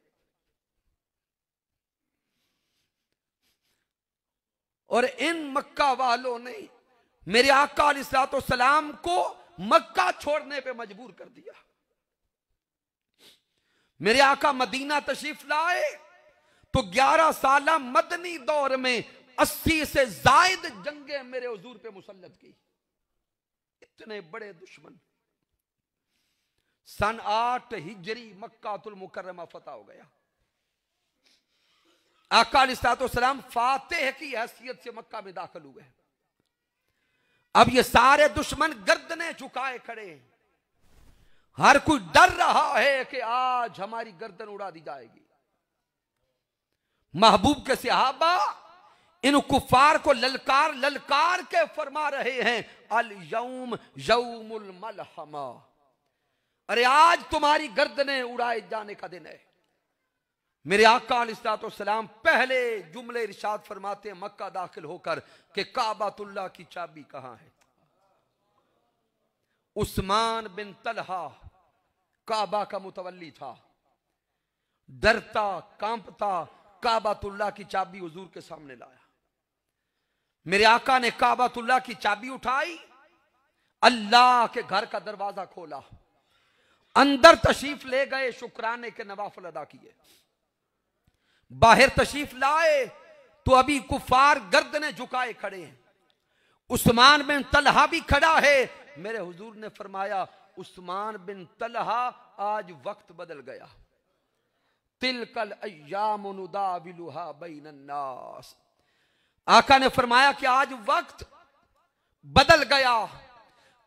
और इन मक्का वालों ने मेरे आका अलैहिस्सलाम को मक्का छोड़ने पे मजबूर कर दिया। मेरे आका मदीना तशरीफ लाए तो 11 साल मदनी दौर में 80 से जायद जंगें मेरे हुजूर पे मुसल्लत की। इतने बड़े दुश्मन। सन 8 हिजरी मक्कातुल मुकर्रमा फतह हो गया। आका अलैहिस्सलाम फातिह की हैसियत से मक्का में दाखिल हुए। अब ये सारे दुश्मन गर्दनें झुकाए खड़े हैं। हर कोई डर रहा है कि आज हमारी गर्दन उड़ा दी जाएगी। महबूब के सहाबा इन कुफार को ललकार ललकार के फरमा रहे हैं, अल यौम यौमुल मलहमा, अरे आज तुम्हारी गर्दनें उड़ाए जाने का दिन है। मेरे आका अलैहिस्सलाम पहले जुमले इरशाद फरमाते हैं मक्का दाखिल होकर कि काबातुल्लाह की चाबी कहां है। उस्मान बिन तलहा काबा का मुतवल्ली था। डरता कांपता काबातुल्लाह की चाबी हुजूर के सामने लाया। मेरे आका ने काबातुल्लाह की चाबी उठाई, अल्लाह के घर का दरवाजा खोला, अंदर तशरीफ ले गए, शुक्राने के नवाफिल अदा किए। बाहर तशरीफ लाए तो अभी कुफार गर्दनें झुकाए खड़े हैं। उस्मान बिन तलहा भी खड़ा है। मेरे हुजूर ने फरमाया, उस्मान बिन तलहा आज वक्त बदल गया। तिलकल अय्याम नुदाविलुहा बैनन नास। आका ने फरमाया कि आज वक्त बदल गया।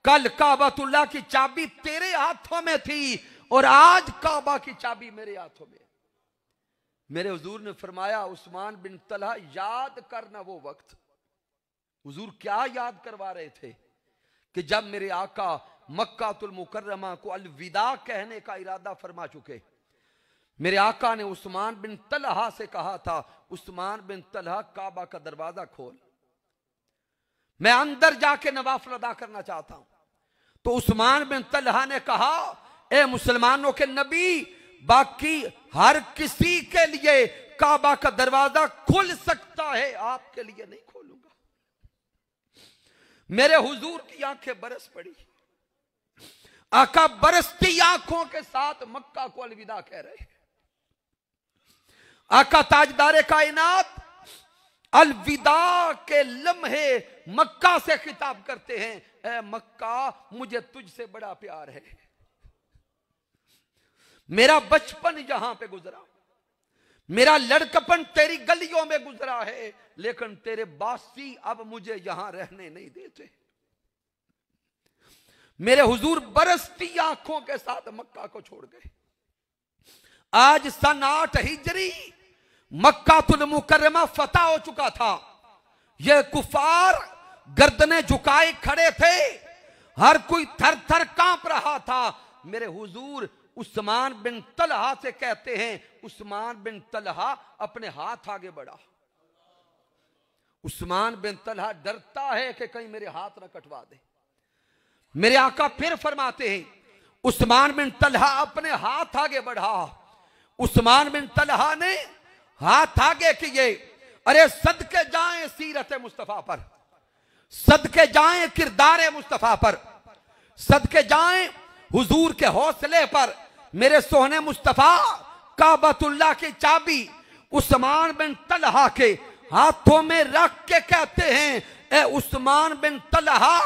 कल काबातुल्लाह की चाबी तेरे हाथों में थी और आज काबा की चाबी मेरे हाथों में। मेरे हुजूर ने फरमाया, उस्मान बिन तलहा याद करना वो वक्त। हुजूर क्या याद करवा रहे थे कि जब मेरे आका मक्कातुल मुकर्रमा को अलविदा कहने का इरादा फरमा चुके। मेरे आका ने उस्मान बिन तलहा से कहा था, उस्मान बिन तलहा काबा का दरवाजा खोल, मैं अंदर जाके नवाफिल अदा करना चाहता हूं। तो उस्मान बिन तलहा ने कहा, ए मुसलमानों के नबी, बाकी हर किसी के लिए काबा का दरवाजा खुल सकता है, आपके लिए नहीं खोलूंगा। मेरे हुजूर की आंखें बरस पड़ी। आका बरसती आंखों के साथ मक्का को अलविदा कह रहे हैं। आका ताजदारे कायनात अलविदा के लम्हे मक्का से खिताब करते हैं, ए मक्का मुझे तुझसे बड़ा प्यार है। मेरा बचपन यहां पे गुजरा, मेरा लड़कपन तेरी गलियों में गुजरा है, लेकिन तेरे बासी अब मुझे यहां रहने नहीं देते। मेरे हुजूर बरसती आंखों के साथ मक्का को छोड़ गए। आज सन 8 हिजरी मक्कातुल मुकर्रमा फतह हो चुका था। ये कुफार गर्दनें झुकाए खड़े थे, हर कोई थर थर कांप रहा था। मेरे हुजूर उस्मान बिन तलहा से कहते हैं, उस्मान बिन तलहा अपने हाथ आगे बढ़ा। उस्मान बिन तलहा डरता है कि कहीं मेरे हाथ न कटवा दे। मेरे आका फिर फरमाते हैं, उस्मान बिन तलहा अपने हाथ आगे बढ़ा। उस्मान बिन तलहा ने हाथ आगे किए, अरे सदके जाएं सीरत मुस्तफा पर, सदके जाएं किरदार मुस्तफा पर, सदके जाएं हुजूर के हौसले पर। मेरे सोहने मुस्तफा काबतुल्लाह की चाबी उस्मान बिन तलहा के हाथों में रख के कहते हैं, ए उस्मान बिन तलहा,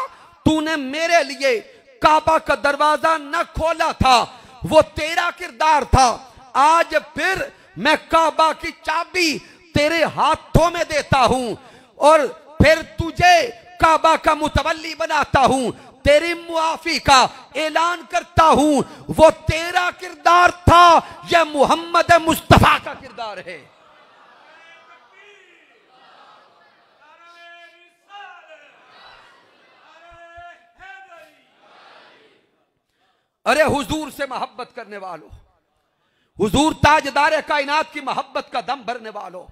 तूने मेरे लिए काबा का दरवाजा न खोला था, वो तेरा किरदार था। आज फिर मैं काबा की चाबी तेरे हाथों में देता हूं और फिर तुझे काबा का मुतवल्ली बनाता हूं, तेरी मुआफी का ऐलान करता हूं। वो तेरा किरदार था, यह मोहम्मद मुस्तफा का किरदार है। अरे हुजूर से मोहब्बत करने वालों, हुजूर ताजदारे कायनात की मोहब्बत का दम भरने वालों,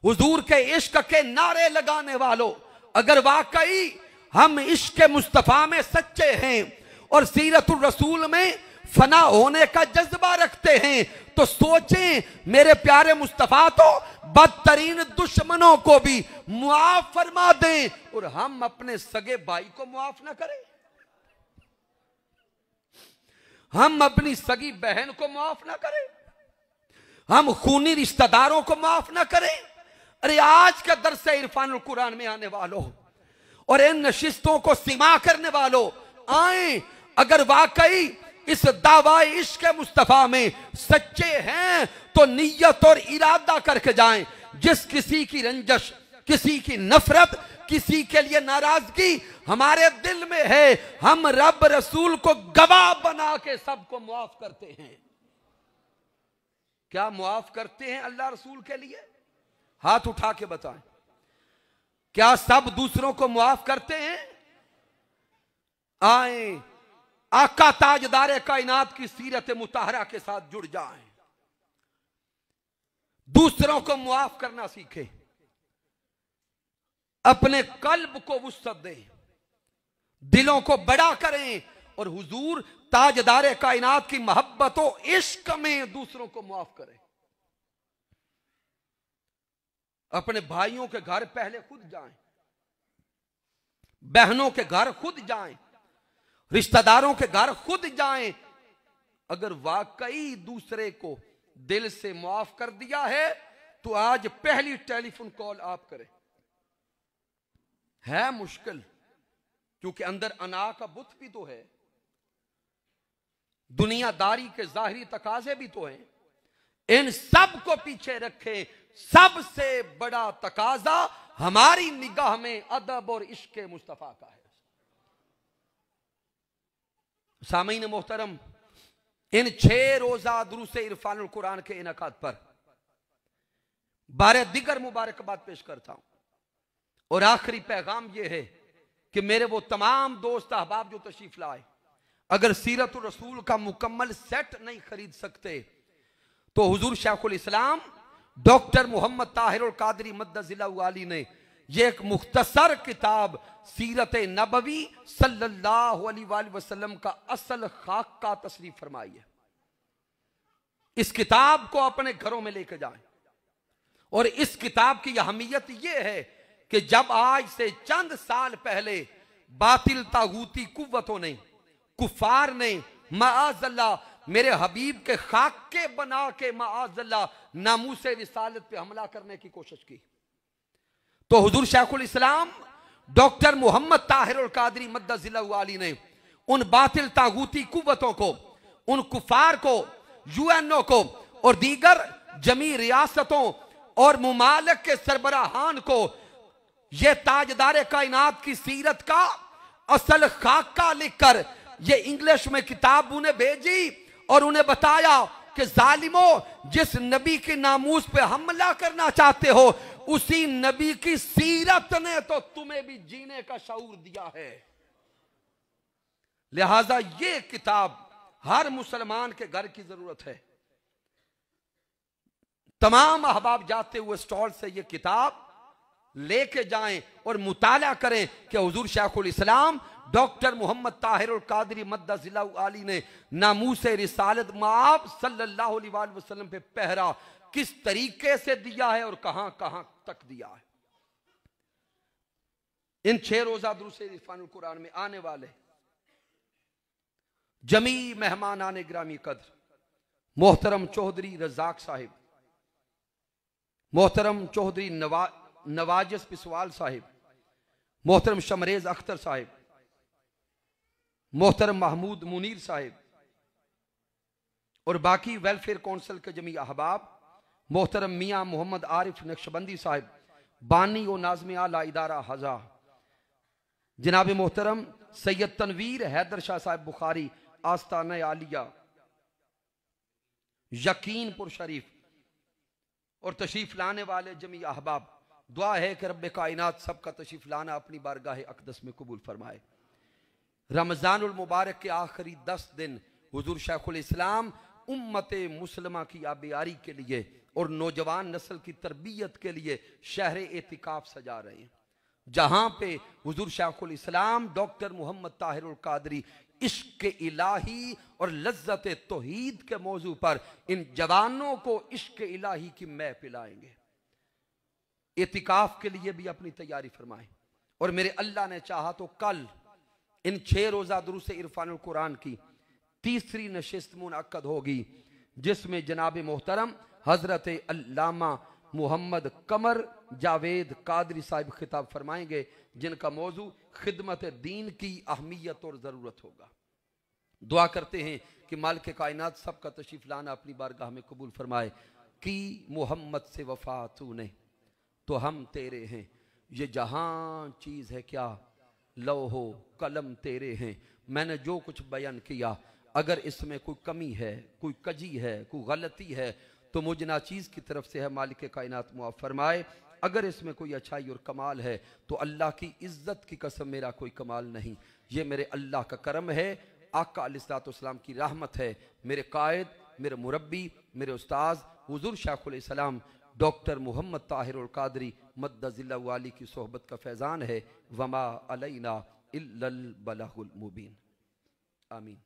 हुजूर के इश्क के नारे लगाने वालों, अगर वाकई हम इश्क मुस्तफ़ा में सच्चे हैं और सीरतुर रसूल में फना होने का जज्बा रखते हैं, तो सोचें मेरे प्यारे मुस्तफ़ा तो बदतरीन दुश्मनों को भी मुआफ फरमा दें और हम अपने सगे भाई को मुआफ ना करें, हम अपनी सगी बहन को माफ ना करें, हम खूनी रिश्तेदारों को माफ ना करें। अरे आज का दर्स इरफानुल कुरान में आने वालों और इन नशिस्तों को सिमा करने वालों, आए अगर वाकई इस दावा इश्क मुस्तफा में सच्चे हैं तो नियत और इरादा करके जाएं। जिस किसी की रंजश, किसी की नफरत, किसी के लिए नाराजगी हमारे दिल में है, हम रब रसूल को गवाह बना के सबको मुआफ करते हैं। क्या मुआफ करते हैं अल्लाह रसूल के लिए? हाथ उठा के बताएं, क्या सब दूसरों को मुआफ करते हैं? आए आका ताजदार कायनात की सीरत मुताहरा के साथ जुड़ जाएं, दूसरों को मुआफ करना सीखें, अपने कल्ब को वुसअत दें, दिलों को बड़ा करें और हुजूर ताजदार कायनात की मोहब्बत और इश्क में दूसरों को मुआफ करें। अपने भाइयों के घर पहले खुद जाएं, बहनों के घर खुद जाएं, रिश्तेदारों के घर खुद जाएं। अगर वाकई दूसरे को दिल से मुआफ कर दिया है तो आज पहली टेलीफोन कॉल आप करें। है मुश्किल क्योंकि अंदर अना का बुत भी तो है, दुनियादारी के जाहिरी तकाजे भी तो हैं। इन सब को पीछे रखें, सबसे बड़ा तकाजा हमारी निगाह में अदब और इश्क मुस्तफा का है। सामीन मोहतरम, इन 6 रोजा दुरूस इरफानुल कुरान के इनकाद पर बारे दिगर मुबारकबाद पेश करता हूं और आखिरी पैगाम यह है कि मेरे वो तमाम दोस्त अहबाब जो तशरीफ लाए, अगर सीरतुर रसूल का मुकम्मल सेट नहीं खरीद सकते तो हुजूर शेखुल इस्लाम डॉक्टर मोहम्मद ताहिरुल कादरी मद्दजिल्लाहु आली ने यह एक मुख्तसर किताब सीरत नबवी सल्लल्लाहु अलैहि वसल्लम का असल खाक का तशरीफ फरमाई है। इस किताब को अपने घरों में लेकर जाएं और इस किताब की अहमियत यह है कि जब आज से चंद साल पहले बातिल तागूती कुव्वतों ने, कुफार ने माअज़ल्लाह मेरे हबीब के खाके बना के माअज़ल्लाह नामूसे रिसालत पे हमला करने की कोशिश की, तो हुजूर शेखुल इस्लाम डॉक्टर मोहम्मद ताहिरुल कादरी मद्दजिल्लाहु आली ने उन बातिल तागूती कुव्वतों को, उन कुफार को, यूएनओ को और दीगर जमी रियासतों और मुमालिक के सरबराहान को यह ताजदार कायनात की सीरत का असल खाका लिखकर ये इंग्लिश में किताब उन्हें भेजी और उन्हें बताया कि जालिमों, जिस नबी के नामूस पे हमला करना चाहते हो उसी नबी की सीरत ने तो तुम्हें भी जीने का शऊर दिया है। लिहाजा ये किताब हर मुसलमान के घर की जरूरत है। तमाम अहबाब जाते हुए स्टॉल से ये किताब लेके जाएं और मुताला करें कि हुजूर शेखुल इस्लाम डॉक्टर मोहम्मद ताहिरुल कादरी मद्दजिल्लाहु आली ने नामूसे रिसालत माब सल्लल्लाहु अलैहि वसल्लम पे पहरा किस तरीके से दिया है और कहां कहां तक दिया है। इन 6 रोजा दुरूस इरफानुल कुरान में आने वाले जमी मेहमान आने ग्रामी कद्र मोहतरम चौधरी रज़ाक साहिब, मोहतरम चौधरी नवाजिस पिसवाल साहिब, मोहतरम शमरेज अख्तर साहिब, मोहतरम महमूद मुनीर साहिब और बाकी वेलफेयर काउंसिल के जमी अहबाब, मोहतरम मियाँ मोहम्मद आरिफ नक्शबंदी साहिब, बानी और नाज़िम आला इदारा हज़ा, जनाब मोहतरम सैयद तनवीर हैदर शाह साहिब बुखारी आस्ताना आलिया यकीनपुर शरीफ और तशरीफ लाने वाले जमी अहबाब, दुआ है कि रब्बे कायनात सबका तशरीफ लाना अपनी बारगाह अक़दस में कबूल फरमाए। रमज़ानुल मुबारक के आखिरी 10 दिन हुजूर शेखुल इस्लाम उम्मत मुस्लिमा की आबियारी के लिए और नौजवान नस्ल की तरबियत के लिए शहर एतिकाफ सजा रहे हैं। जहां पे हुजूर शाइखुल इस्लाम डॉक्टर मोहम्मद ताहिरुल कादरी इश्क इलाही और लज्जत तौहीद के मौजू पर इन जवानों को इश्क इलाही की मै पिलाएंगे। एतिकाफ के लिए भी अपनी तैयारी फरमाएं। और मेरे अल्लाह ने चाहा तो कल इन 6 रोजा दुरूस इरफानुल कुरान की तीसरी नशिस्त मुनअक्कद होगी, जिसमें जनाब मोहतरम हजरत अल्लामा मोहम्मद कमर जावेद कादरी साहिब खिताब फरमाएंगे, जिनका मौजू खिदमत दीन की अहमियत और ज़रूरत होगा। दुआ करते हैं कि मालिक कायनात सबका तशरीफ लाना अपनी बारगाह में कबूल फरमाए। कि मोहम्मद से वफा तूने तो हम तेरे हैं, ये जहां चीज़ है क्या लौहो कलम तेरे हैं। मैंने जो कुछ बयान किया अगर इसमें कोई कमी है, कोई कजी है, कोई गलती है तो मुझ नाचीज़ की तरफ से है, मालिक कायनात मुआफ़ फरमाए। अगर इसमें कोई अच्छाई और कमाल है तो अल्लाह की इज़्ज़त की कसम मेरा कोई कमाल नहीं, ये मेरे अल्लाह का करम है, आका अलैहिस्सलाम की रहमत है। मेरे कायद, मेरे मुरब्बी, मेरे उस्ताद हुज़ूर शाइखुल इस्लाम डॉक्टर मोहम्मद ताहिरुल कादरी मद्दज़िल्लाहु वाली की सोहबत का फैज़ान है। वमा अलैना इल्लल बलागुल मुबीन। आमीन।